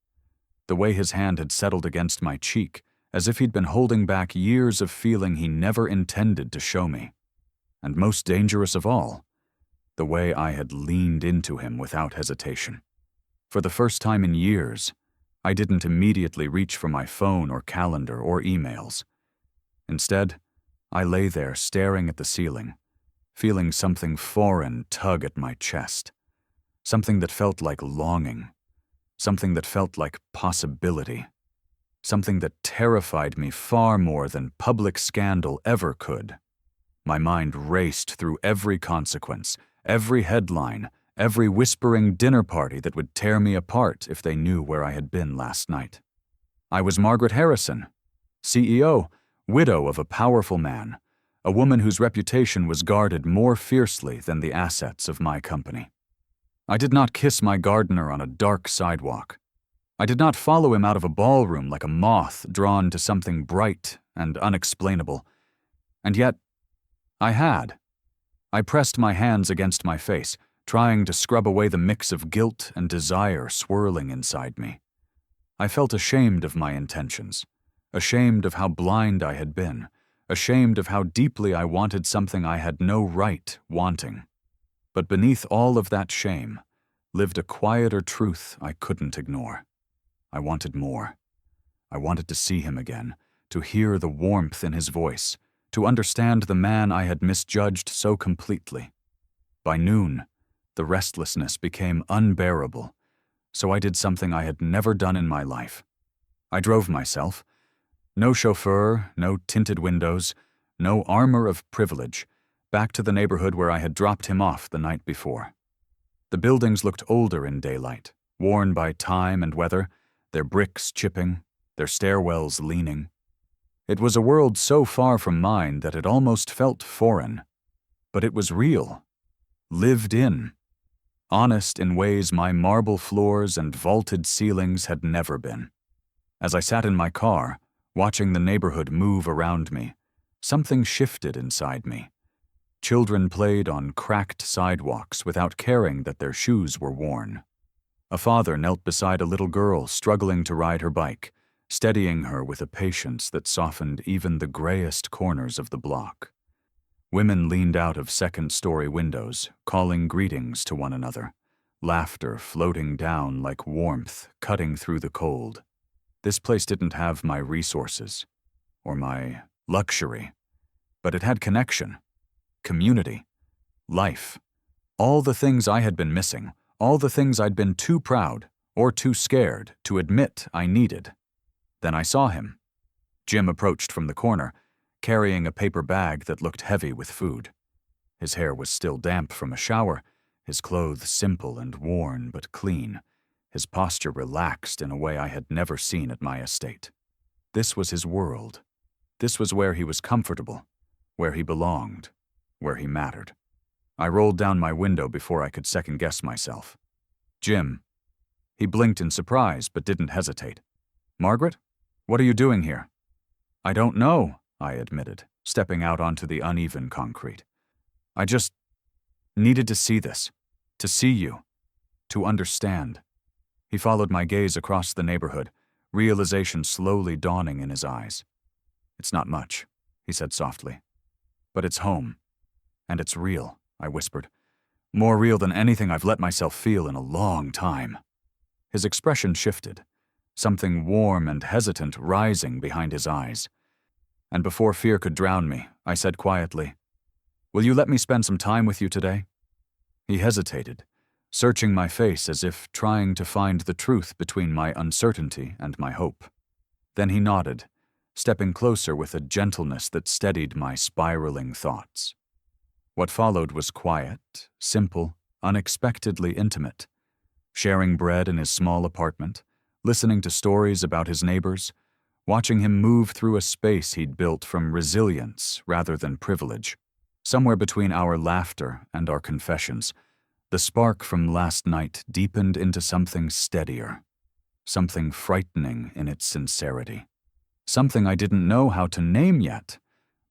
the way his hand had settled against my cheek, as if he'd been holding back years of feeling he never intended to show me. And most dangerous of all, the way I had leaned into him without hesitation. For the first time in years, I didn't immediately reach for my phone or calendar or emails. Instead, I lay there staring at the ceiling, feeling something foreign tug at my chest, something that felt like longing, something that felt like possibility, something that terrified me far more than public scandal ever could. My mind raced through every consequence, every headline, every whispering dinner party that would tear me apart if they knew where I had been last night. I was Margaret Harrison, CEO, widow of a powerful man, a woman whose reputation was guarded more fiercely than the assets of my company. I did not kiss my gardener on a dark sidewalk. I did not follow him out of a ballroom like a moth drawn to something bright and unexplainable. And yet, I had. I pressed my hands against my face, trying to scrub away the mix of guilt and desire swirling inside me. I felt ashamed of my intentions, ashamed of how blind I had been, ashamed of how deeply I wanted something I had no right wanting. But beneath all of that shame lived a quieter truth I couldn't ignore. I wanted more. I wanted to see him again, to hear the warmth in his voice, to understand the man I had misjudged so completely. By noon, the restlessness became unbearable, so I did something I had never done in my life. I drove myself. No chauffeur, no tinted windows, no armor of privilege, back to the neighborhood where I had dropped him off the night before. The buildings looked older in daylight, worn by time and weather, their bricks chipping, their stairwells leaning. It was a world so far from mine that it almost felt foreign. But it was real, lived in, honest in ways my marble floors and vaulted ceilings had never been. As I sat in my car, watching the neighborhood move around me, something shifted inside me. Children played on cracked sidewalks without caring that their shoes were worn. A father knelt beside a little girl struggling to ride her bike, steadying her with a patience that softened even the grayest corners of the block. Women leaned out of second-story windows, calling greetings to one another, laughter floating down like warmth cutting through the cold. This place didn't have my resources, or my luxury, but it had connection, community, life, all the things I had been missing, all the things I'd been too proud or too scared to admit I needed. Then I saw him. Jim approached from the corner, carrying a paper bag that looked heavy with food. His hair was still damp from a shower, his clothes simple and worn but clean, his posture relaxed in a way I had never seen at my estate. This was his world. This was where he was comfortable, where he belonged, where he mattered. I rolled down my window before I could second-guess myself. Jim. He blinked in surprise but didn't hesitate. Margaret? What are you doing here? I don't know, I admitted, stepping out onto the uneven concrete. I just needed to see this, to see you, to understand. He followed my gaze across the neighborhood, realization slowly dawning in his eyes. It's not much, he said softly. But it's home. And it's real, I whispered. More real than anything I've let myself feel in a long time. His expression shifted, something warm and hesitant rising behind his eyes. And before fear could drown me, I said quietly, "Will you let me spend some time with you today?" He hesitated, searching my face as if trying to find the truth between my uncertainty and my hope. Then he nodded, stepping closer with a gentleness that steadied my spiraling thoughts. What followed was quiet, simple, unexpectedly intimate. Sharing bread in his small apartment, listening to stories about his neighbors, watching him move through a space he'd built from resilience rather than privilege. Somewhere between our laughter and our confessions, the spark from last night deepened into something steadier, something frightening in its sincerity, something I didn't know how to name yet,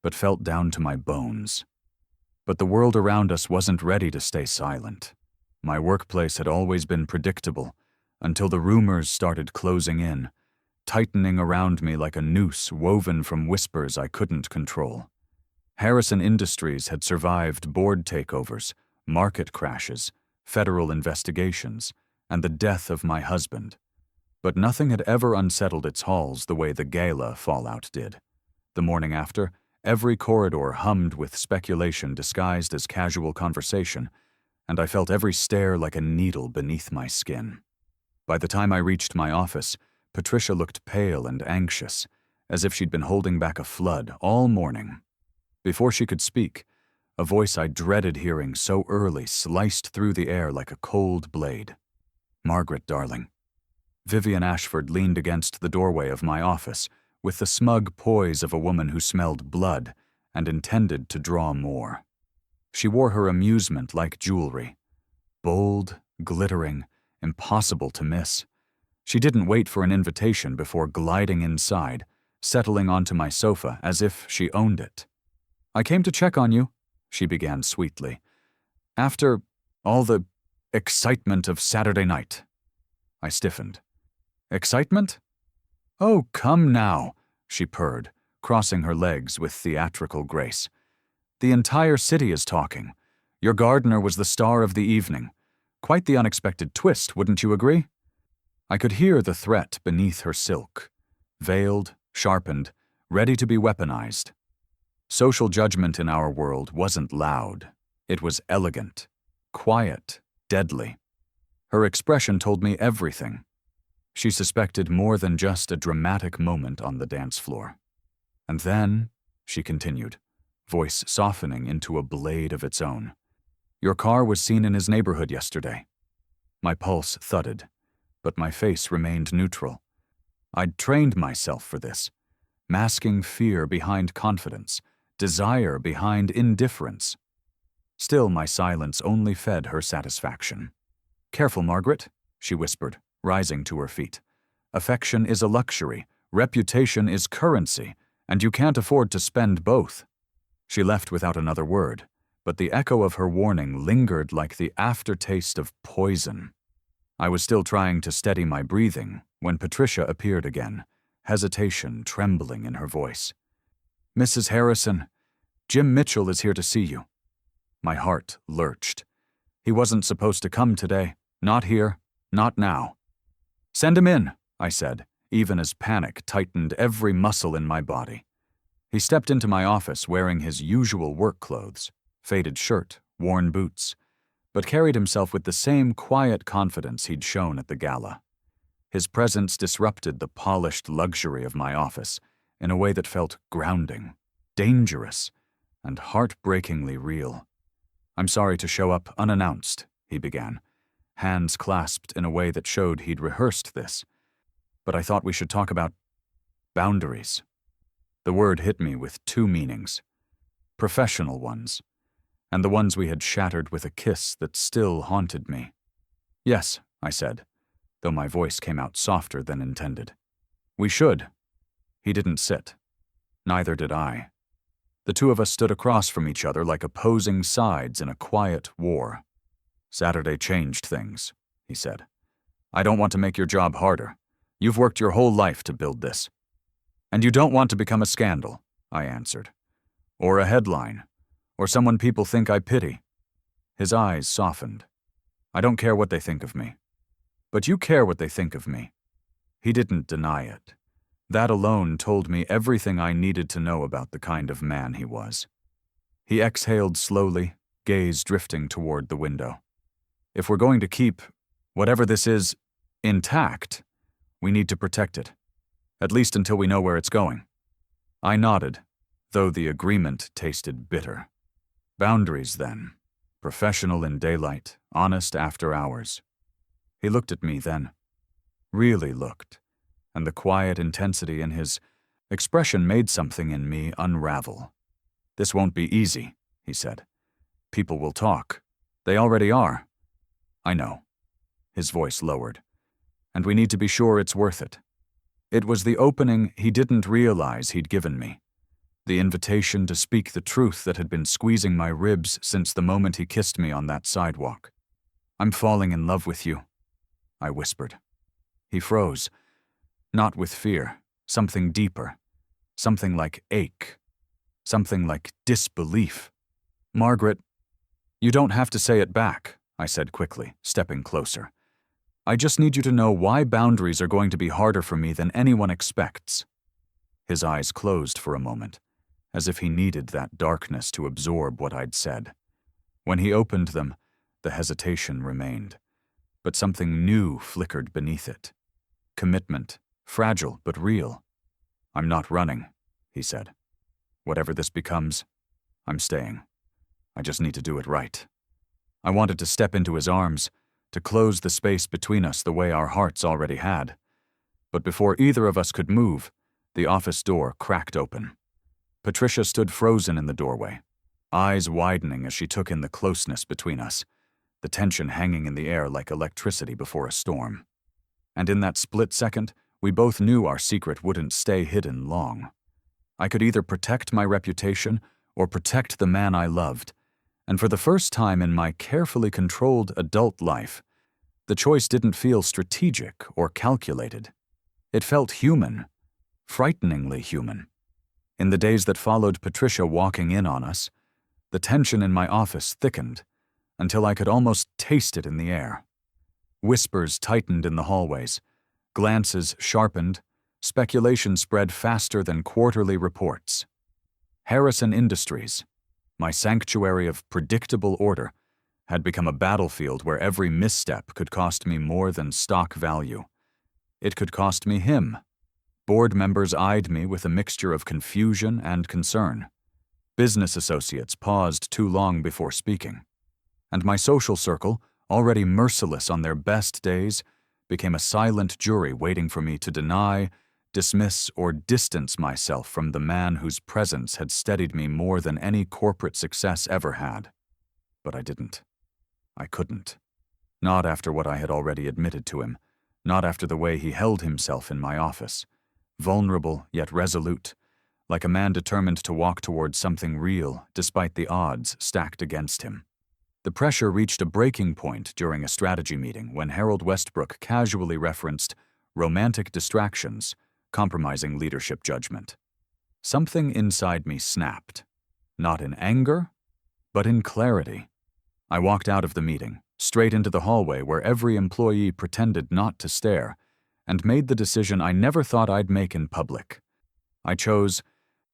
but felt down to my bones. But the world around us wasn't ready to stay silent. My workplace had always been predictable, until the rumors started closing in, tightening around me like a noose woven from whispers I couldn't control. Harrison Industries had survived board takeovers, market crashes, federal investigations, and the death of my husband. But nothing had ever unsettled its halls the way the gala fallout did. The morning after, every corridor hummed with speculation disguised as casual conversation, and I felt every stare like a needle beneath my skin. By the time I reached my office, Patricia looked pale and anxious, as if she'd been holding back a flood all morning. Before she could speak, a voice I dreaded hearing so early sliced through the air like a cold blade. "Margaret, darling." Vivian Ashford leaned against the doorway of my office, with the smug poise of a woman who smelled blood and intended to draw more. She wore her amusement like jewelry. Bold, glittering, impossible to miss. She didn't wait for an invitation before gliding inside, settling onto my sofa as if she owned it. "I came to check on you," she began sweetly. "After all the excitement of Saturday night." I stiffened. "Excitement?" "Oh, come now," she purred, crossing her legs with theatrical grace. "The entire city is talking. Your gardener was the star of the evening. Quite the unexpected twist, wouldn't you agree?" I could hear the threat beneath her silk, veiled, sharpened, ready to be weaponized. Social judgment in our world wasn't loud. It was elegant, quiet, deadly. Her expression told me everything. She suspected more than just a dramatic moment on the dance floor. "And then," she continued, voice softening into a blade of its own, "your car was seen in his neighborhood yesterday." My pulse thudded, but my face remained neutral. I'd trained myself for this, masking fear behind confidence, desire behind indifference. Still, my silence only fed her satisfaction. "Careful, Margaret," she whispered, rising to her feet. "Affection is a luxury, reputation is currency, and you can't afford to spend both." She left without another word, but the echo of her warning lingered like the aftertaste of poison. I was still trying to steady my breathing when Patricia appeared again, hesitation trembling in her voice. "Mrs. Harrison, Jim Mitchell is here to see you." My heart lurched. He wasn't supposed to come today. Not here. Not now. "Send him in," I said, even as panic tightened every muscle in my body. He stepped into my office wearing his usual work clothes, faded shirt, worn boots, but carried himself with the same quiet confidence he'd shown at the gala. His presence disrupted the polished luxury of my office in a way that felt grounding, dangerous, and heartbreakingly real. "I'm sorry to show up unannounced," he began, hands clasped in a way that showed he'd rehearsed this. "But I thought we should talk about boundaries." The word hit me with two meanings. Professional ones, and the ones we had shattered with a kiss that still haunted me. "Yes," I said, though my voice came out softer than intended. "We should." He didn't sit. Neither did I. The two of us stood across from each other like opposing sides in a quiet war. "Saturday changed things," he said. "I don't want to make your job harder. You've worked your whole life to build this." "And you don't want to become a scandal," I answered. "Or a headline. Or someone people think I pity." His eyes softened. "I don't care what they think of me. But you care what they think of me." He didn't deny it. That alone told me everything I needed to know about the kind of man he was. He exhaled slowly, gaze drifting toward the window. If we're going to keep whatever this is intact, we need to protect it, at least until we know where it's going. I nodded, though the agreement tasted bitter. Boundaries, then. Professional in daylight, honest after hours. He looked at me then. Really looked, and the quiet intensity in his expression made something in me unravel. "This won't be easy," he said. "People will talk. They already are." "I know." His voice lowered. "And we need to be sure it's worth it." It was the opening he didn't realize he'd given me. The invitation to speak the truth that had been squeezing my ribs since the moment he kissed me on that sidewalk. "I'm falling in love with you," I whispered. He froze. Not with fear, something deeper. Something like ache. Something like disbelief. "Margaret, you don't have to say it back," I said quickly, stepping closer. "I just need you to know why boundaries are going to be harder for me than anyone expects." His eyes closed for a moment, as if he needed that darkness to absorb what I'd said. When he opened them, the hesitation remained, but something new flickered beneath it. Commitment, fragile but real. "I'm not running," he said. "Whatever this becomes, I'm staying. I just need to do it right." I wanted to step into his arms, to close the space between us the way our hearts already had. But before either of us could move, the office door cracked open. Patricia stood frozen in the doorway, eyes widening as she took in the closeness between us, the tension hanging in the air like electricity before a storm. And in that split second, we both knew our secret wouldn't stay hidden long. I could either protect my reputation or protect the man I loved, and for the first time in my carefully controlled adult life, the choice didn't feel strategic or calculated. It felt human, frighteningly human. In the days that followed Patricia walking in on us, the tension in my office thickened until I could almost taste it in the air. Whispers tightened in the hallways, glances sharpened, speculation spread faster than quarterly reports. Harrison Industries, my sanctuary of predictable order, had become a battlefield where every misstep could cost me more than stock value. It could cost me him. Board members eyed me with a mixture of confusion and concern. Business associates paused too long before speaking. And my social circle, already merciless on their best days, became a silent jury waiting for me to deny, dismiss, or distance myself from the man whose presence had steadied me more than any corporate success ever had. But I didn't. I couldn't. Not after what I had already admitted to him, not after the way he held himself in my office, vulnerable yet resolute, like a man determined to walk towards something real despite the odds stacked against him. The pressure reached a breaking point during a strategy meeting when Harold Westbrook casually referenced romantic distractions compromising leadership judgment. Something inside me snapped, not in anger, but in clarity. I walked out of the meeting, straight into the hallway where every employee pretended not to stare, and made the decision I never thought I'd make in public. I chose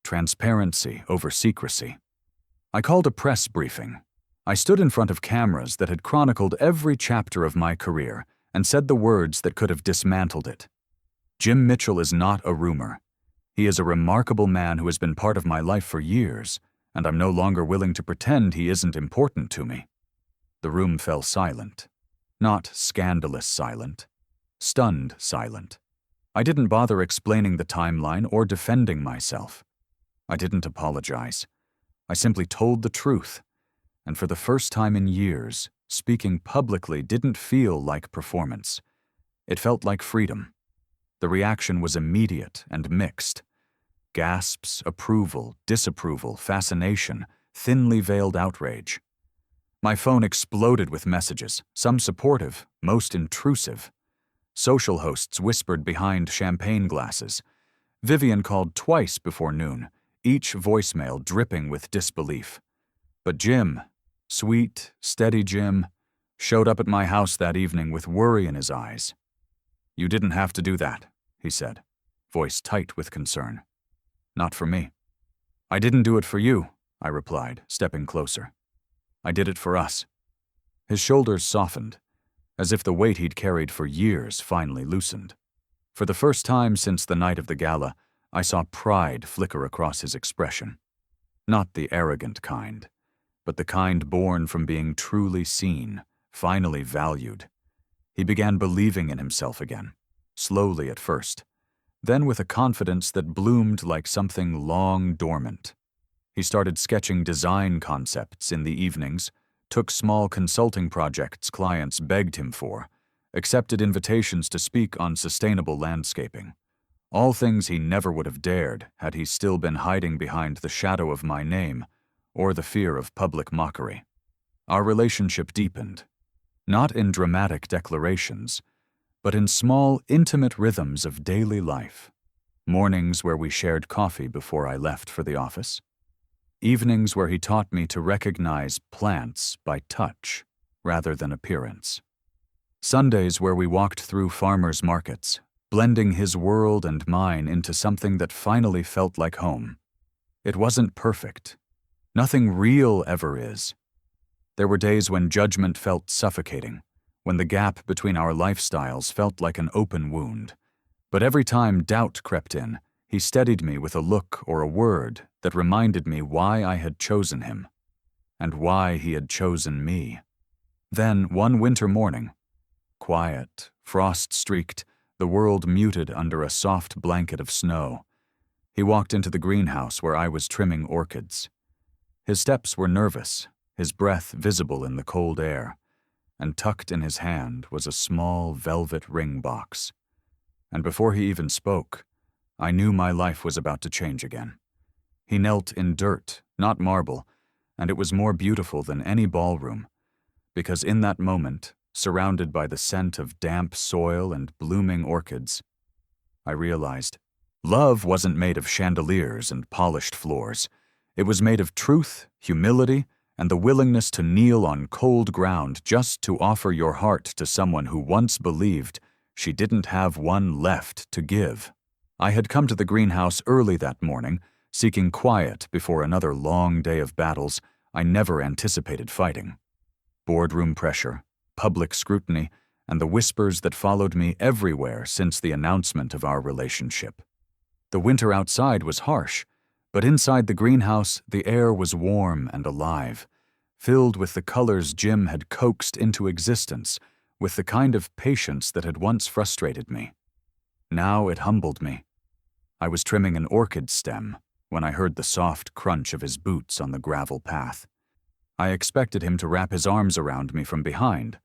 transparency over secrecy. I called a press briefing. I stood in front of cameras that had chronicled every chapter of my career and said the words that could have dismantled it. Jim Mitchell is not a rumor. He is a remarkable man who has been part of my life for years, and I'm no longer willing to pretend he isn't important to me. The room fell silent. Not scandalous silent. Stunned silent. I didn't bother explaining the timeline or defending myself. I didn't apologize. I simply told the truth. And for the first time in years, speaking publicly didn't feel like performance. It felt like freedom. The reaction was immediate and mixed. Gasps, approval, disapproval, fascination, thinly veiled outrage. My phone exploded with messages, some supportive, most intrusive. Social hosts whispered behind champagne glasses. Vivian called twice before noon, each voicemail dripping with disbelief. But Jim, sweet, steady Jim, showed up at my house that evening with worry in his eyes. "You didn't have to do that," he said, voice tight with concern. "Not for me." "I didn't do it for you," I replied, stepping closer. "I did it for us." His shoulders softened, as if the weight he'd carried for years finally loosened. For the first time since the night of the gala, I saw pride flicker across his expression. Not the arrogant kind, but the kind born from being truly seen, finally valued. He began believing in himself again, slowly at first, then with a confidence that bloomed like something long dormant. He started sketching design concepts in the evenings, took small consulting projects clients begged him for, accepted invitations to speak on sustainable landscaping. All things he never would have dared had he still been hiding behind the shadow of my name or the fear of public mockery. Our relationship deepened, not in dramatic declarations, but in small, intimate rhythms of daily life. Mornings where we shared coffee before I left for the office. Evenings where he taught me to recognize plants by touch rather than appearance. Sundays where we walked through farmers' markets, blending his world and mine into something that finally felt like home. It wasn't perfect. Nothing real ever is. There were days when judgment felt suffocating, when the gap between our lifestyles felt like an open wound. But every time doubt crept in, he steadied me with a look or a word that reminded me why I had chosen him, and why he had chosen me. Then, one winter morning, quiet, frost-streaked, the world muted under a soft blanket of snow, he walked into the greenhouse where I was trimming orchids. His steps were nervous, his breath visible in the cold air, and tucked in his hand was a small velvet ring box. And before he even spoke, I knew my life was about to change again. He knelt in dirt, not marble, and it was more beautiful than any ballroom, because in that moment, surrounded by the scent of damp soil and blooming orchids, I realized love wasn't made of chandeliers and polished floors. It was made of truth, humility, and the willingness to kneel on cold ground just to offer your heart to someone who once believed she didn't have one left to give. I had come to the greenhouse early that morning, seeking quiet before another long day of battles I never anticipated fighting. Boardroom pressure, public scrutiny, and the whispers that followed me everywhere since the announcement of our relationship. The winter outside was harsh, but inside the greenhouse the air was warm and alive, filled with the colors Jim had coaxed into existence, with the kind of patience that had once frustrated me. Now it humbled me. I was trimming an orchid stem when I heard the soft crunch of his boots on the gravel path. I expected him to wrap his arms around me from behind,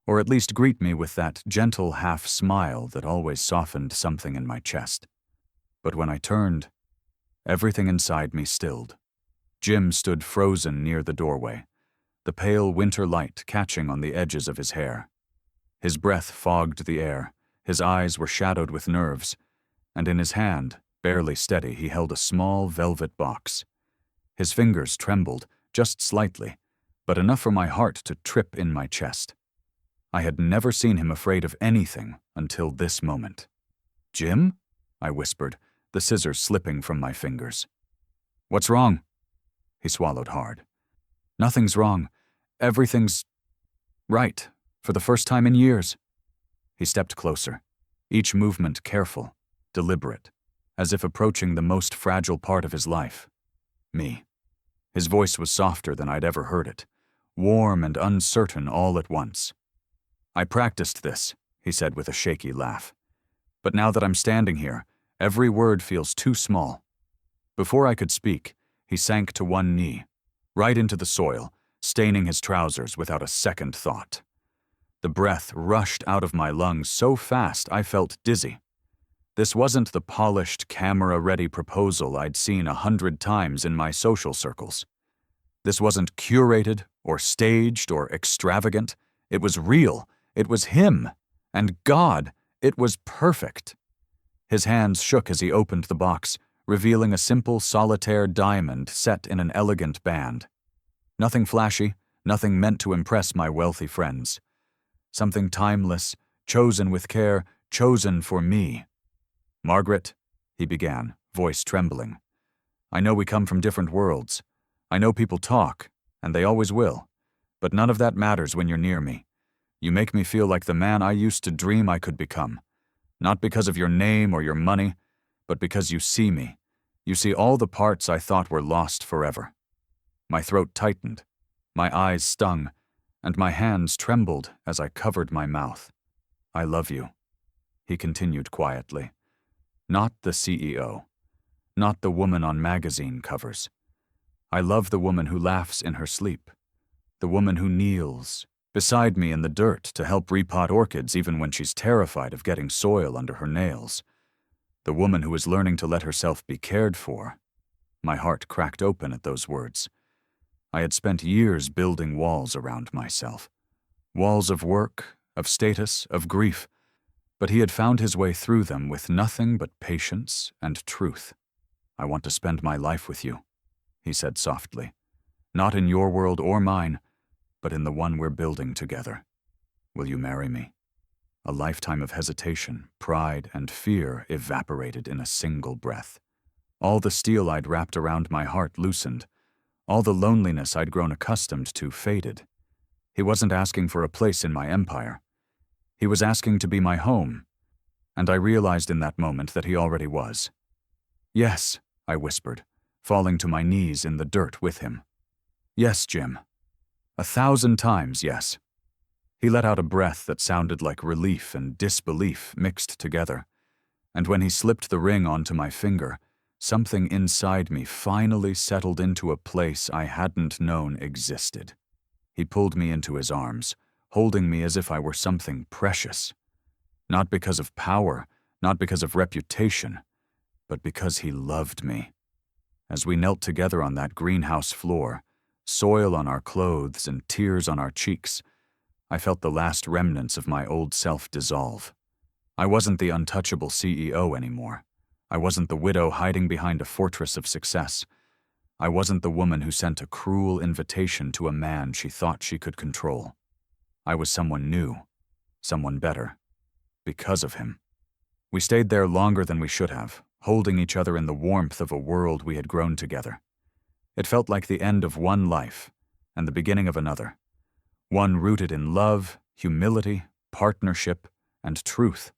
or at least greet me with that gentle half-smile that always softened something in my chest. But when I turned, everything inside me stilled. Jim stood frozen near the doorway, the pale winter light catching on the edges of his hair. His breath fogged the air, his eyes were shadowed with nerves, and in his hand, barely steady, he held a small velvet box. His fingers trembled, just slightly, but enough for my heart to trip in my chest. I had never seen him afraid of anything until this moment. "Jim?" I whispered, the scissors slipping from my fingers. "What's wrong?" He swallowed hard. "Nothing's wrong. Everything's right, for the first time in years." He stepped closer, each movement careful, deliberate, as if approaching the most fragile part of his life, me. His voice was softer than I'd ever heard it, warm and uncertain all at once. "I practiced this," he said with a shaky laugh. "But now that I'm standing here, every word feels too small." Before I could speak, he sank to one knee, right into the soil, staining his trousers without a second thought. The breath rushed out of my lungs so fast I felt dizzy. This wasn't the polished, camera-ready proposal I'd seen 100 times in my social circles. This wasn't curated or staged or extravagant. It was real. It was him. And God, it was perfect. His hands shook as he opened the box, revealing a simple solitaire diamond set in an elegant band. Nothing flashy, nothing meant to impress my wealthy friends. Something timeless, chosen with care, chosen for me. "Margaret," he began, voice trembling, "I know we come from different worlds. I know people talk, and they always will. But none of that matters when you're near me. You make me feel like the man I used to dream I could become. Not because of your name or your money, but because you see me. You see all the parts I thought were lost forever. My throat tightened, my eyes stung, and my hands trembled as I covered my mouth. I love you, he continued quietly. Not the CEO. Not the woman on magazine covers. I love the woman who laughs in her sleep. The woman who kneels beside me in the dirt to help repot orchids even when she's terrified of getting soil under her nails. The woman who is learning to let herself be cared for. My heart cracked open at those words. I had spent years building walls around myself. Walls of work, of status, of grief. But he had found his way through them with nothing but patience and truth. I want to spend my life with you, he said softly. Not in your world or mine, but in the one we're building together. Will you marry me? A lifetime of hesitation, pride, and fear evaporated in a single breath. All the steel I'd wrapped around my heart loosened. All the loneliness I'd grown accustomed to faded. He wasn't asking for a place in my empire. He was asking to be my home, and I realized in that moment that he already was. Yes, I whispered, falling to my knees in the dirt with him. Yes, Jim. 1,000 times yes. He let out a breath that sounded like relief and disbelief mixed together, and when he slipped the ring onto my finger, something inside me finally settled into a place I hadn't known existed. He pulled me into his arms, holding me as if I were something precious. Not because of power, not because of reputation, but because he loved me. As we knelt together on that greenhouse floor, soil on our clothes and tears on our cheeks, I felt the last remnants of my old self dissolve. I wasn't the untouchable CEO anymore. I wasn't the widow hiding behind a fortress of success. I wasn't the woman who sent a cruel invitation to a man she thought she could control. I was someone new, someone better, because of him. We stayed there longer than we should have, holding each other in the warmth of a world we had grown together. It felt like the end of one life and the beginning of another, one rooted in love, humility, partnership, and truth.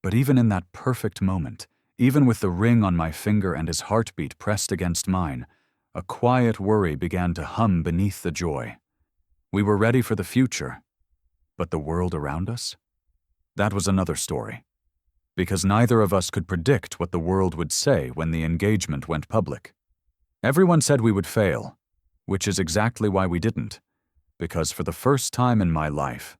But even in that perfect moment, even with the ring on my finger and his heartbeat pressed against mine, a quiet worry began to hum beneath the joy. We were ready for the future, but the world around us? That was another story. Because neither of us could predict what the world would say when the engagement went public. Everyone said we would fail, which is exactly why we didn't. Because for the first time in my life,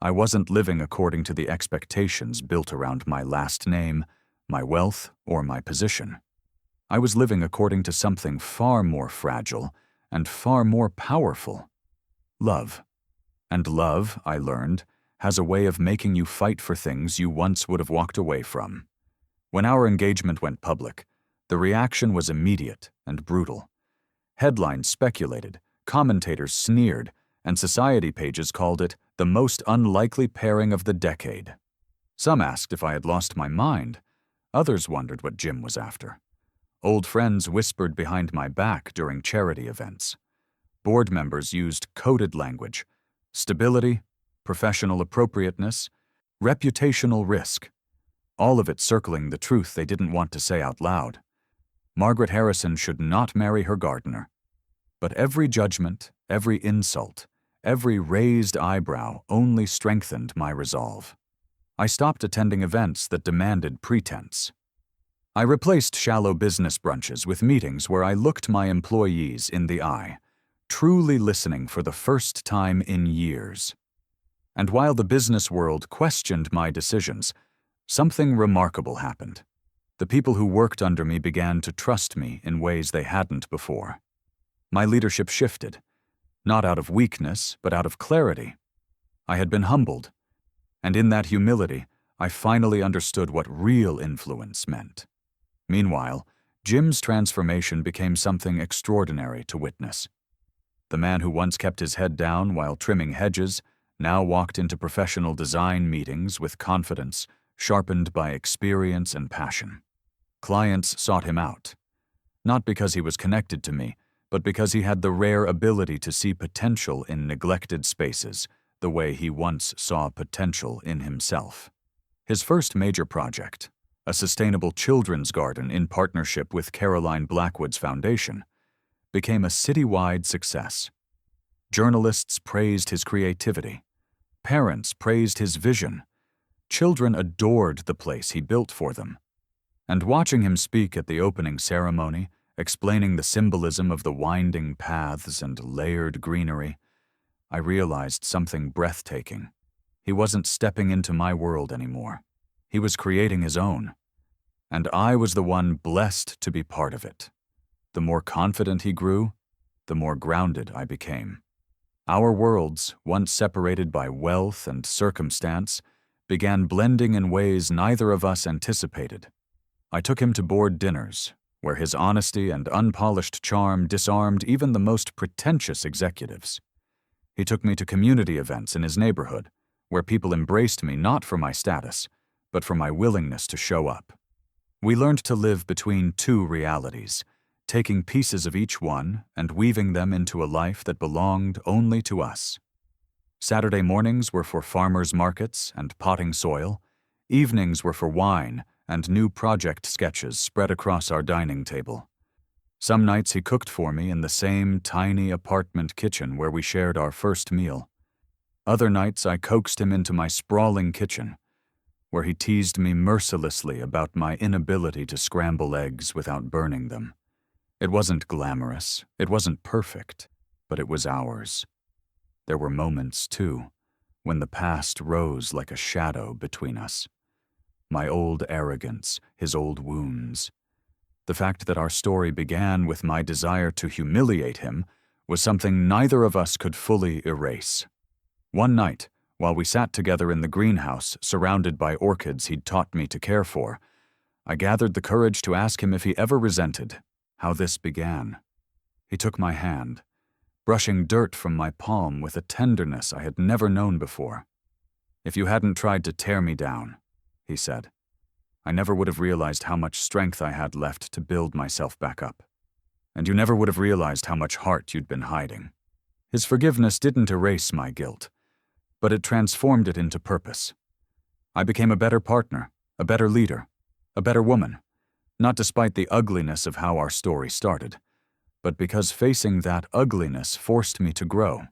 I wasn't living according to the expectations built around my last name, my wealth, or my position. I was living according to something far more fragile and far more powerful. Love. And love, I learned, has a way of making you fight for things you once would have walked away from. When our engagement went public, the reaction was immediate and brutal. Headlines speculated, commentators sneered, and society pages called it the most unlikely pairing of the decade. Some asked if I had lost my mind. Others wondered what Jim was after. Old friends whispered behind my back during charity events. Board members used coded language: stability, professional appropriateness, reputational risk, all of it circling the truth they didn't want to say out loud. Margaret Harrison should not marry her gardener. But every judgment, every insult, every raised eyebrow only strengthened my resolve. I stopped attending events that demanded pretense. I replaced shallow business brunches with meetings where I looked my employees in the eye, truly listening for the first time in years. And while the business world questioned my decisions, something remarkable happened. The people who worked under me began to trust me in ways they hadn't before. My leadership shifted, not out of weakness, but out of clarity. I had been humbled, and in that humility, I finally understood what real influence meant. Meanwhile, Jim's transformation became something extraordinary to witness. The man who once kept his head down while trimming hedges now walked into professional design meetings with confidence, sharpened by experience and passion. Clients sought him out, not because he was connected to me, but because he had the rare ability to see potential in neglected spaces, the way he once saw potential in himself. His first major project, a sustainable children's garden in partnership with Caroline Blackwood's foundation, became a citywide success. Journalists praised his creativity. Parents praised his vision. Children adored the place he built for them. And watching him speak at the opening ceremony, explaining the symbolism of the winding paths and layered greenery, I realized something breathtaking. He wasn't stepping into my world anymore. He was creating his own. And I was the one blessed to be part of it. The more confident he grew, the more grounded I became. Our worlds, once separated by wealth and circumstance, began blending in ways neither of us anticipated. I took him to board dinners, where his honesty and unpolished charm disarmed even the most pretentious executives. He took me to community events in his neighborhood, where people embraced me not for my status, but for my willingness to show up. We learned to live between two realities, taking pieces of each one and weaving them into a life that belonged only to us. Saturday mornings were for farmers' markets and potting soil. Evenings were for wine and new project sketches spread across our dining table. Some nights he cooked for me in the same tiny apartment kitchen where we shared our first meal. Other nights I coaxed him into my sprawling kitchen, where he teased me mercilessly about my inability to scramble eggs without burning them. It wasn't glamorous, it wasn't perfect, but it was ours. There were moments, too, when the past rose like a shadow between us. My old arrogance, his old wounds. The fact that our story began with my desire to humiliate him was something neither of us could fully erase. One night, while we sat together in the greenhouse surrounded by orchids he'd taught me to care for, I gathered the courage to ask him if he ever resented how this began. He took my hand, brushing dirt from my palm with a tenderness I had never known before. "If you hadn't tried to tear me down," he said, "I never would have realized how much strength I had left to build myself back up. And you never would have realized how much heart you'd been hiding." His forgiveness didn't erase my guilt, but it transformed it into purpose. I became a better partner, a better leader, a better woman, not despite the ugliness of how our story started, but because facing that ugliness forced me to grow.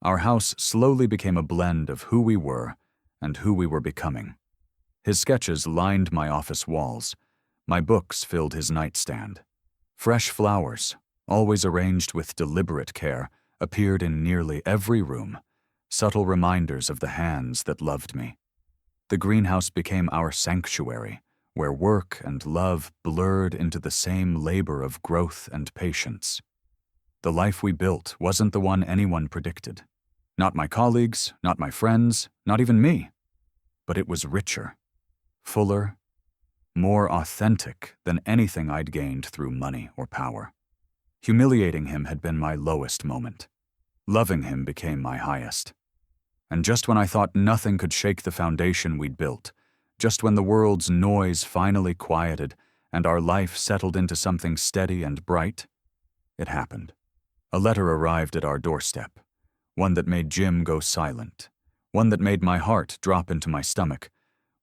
Our house slowly became a blend of who we were and who we were becoming. His sketches lined my office walls. My books filled his nightstand. Fresh flowers, always arranged with deliberate care, appeared in nearly every room, subtle reminders of the hands that loved me. The greenhouse became our sanctuary, where work and love blurred into the same labor of growth and patience. The life we built wasn't the one anyone predicted. Not my colleagues, not my friends, not even me. But it was richer, fuller, more authentic than anything I'd gained through money or power. Humiliating him had been my lowest moment. Loving him became my highest. And just when I thought nothing could shake the foundation we'd built, just when the world's noise finally quieted and our life settled into something steady and bright, it happened. A letter arrived at our doorstep, one that made Jim go silent, one that made my heart drop into my stomach,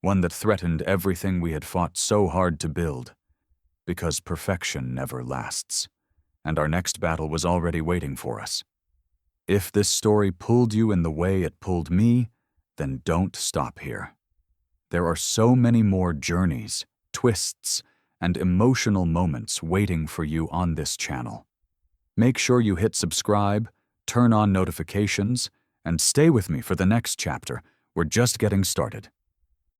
one that threatened everything we had fought so hard to build, because perfection never lasts, and our next battle was already waiting for us. If this story pulled you in the way it pulled me, then don't stop here. There are so many more journeys, twists, and emotional moments waiting for you on this channel. Make sure you hit subscribe, turn on notifications, and stay with me for the next chapter. We're just getting started.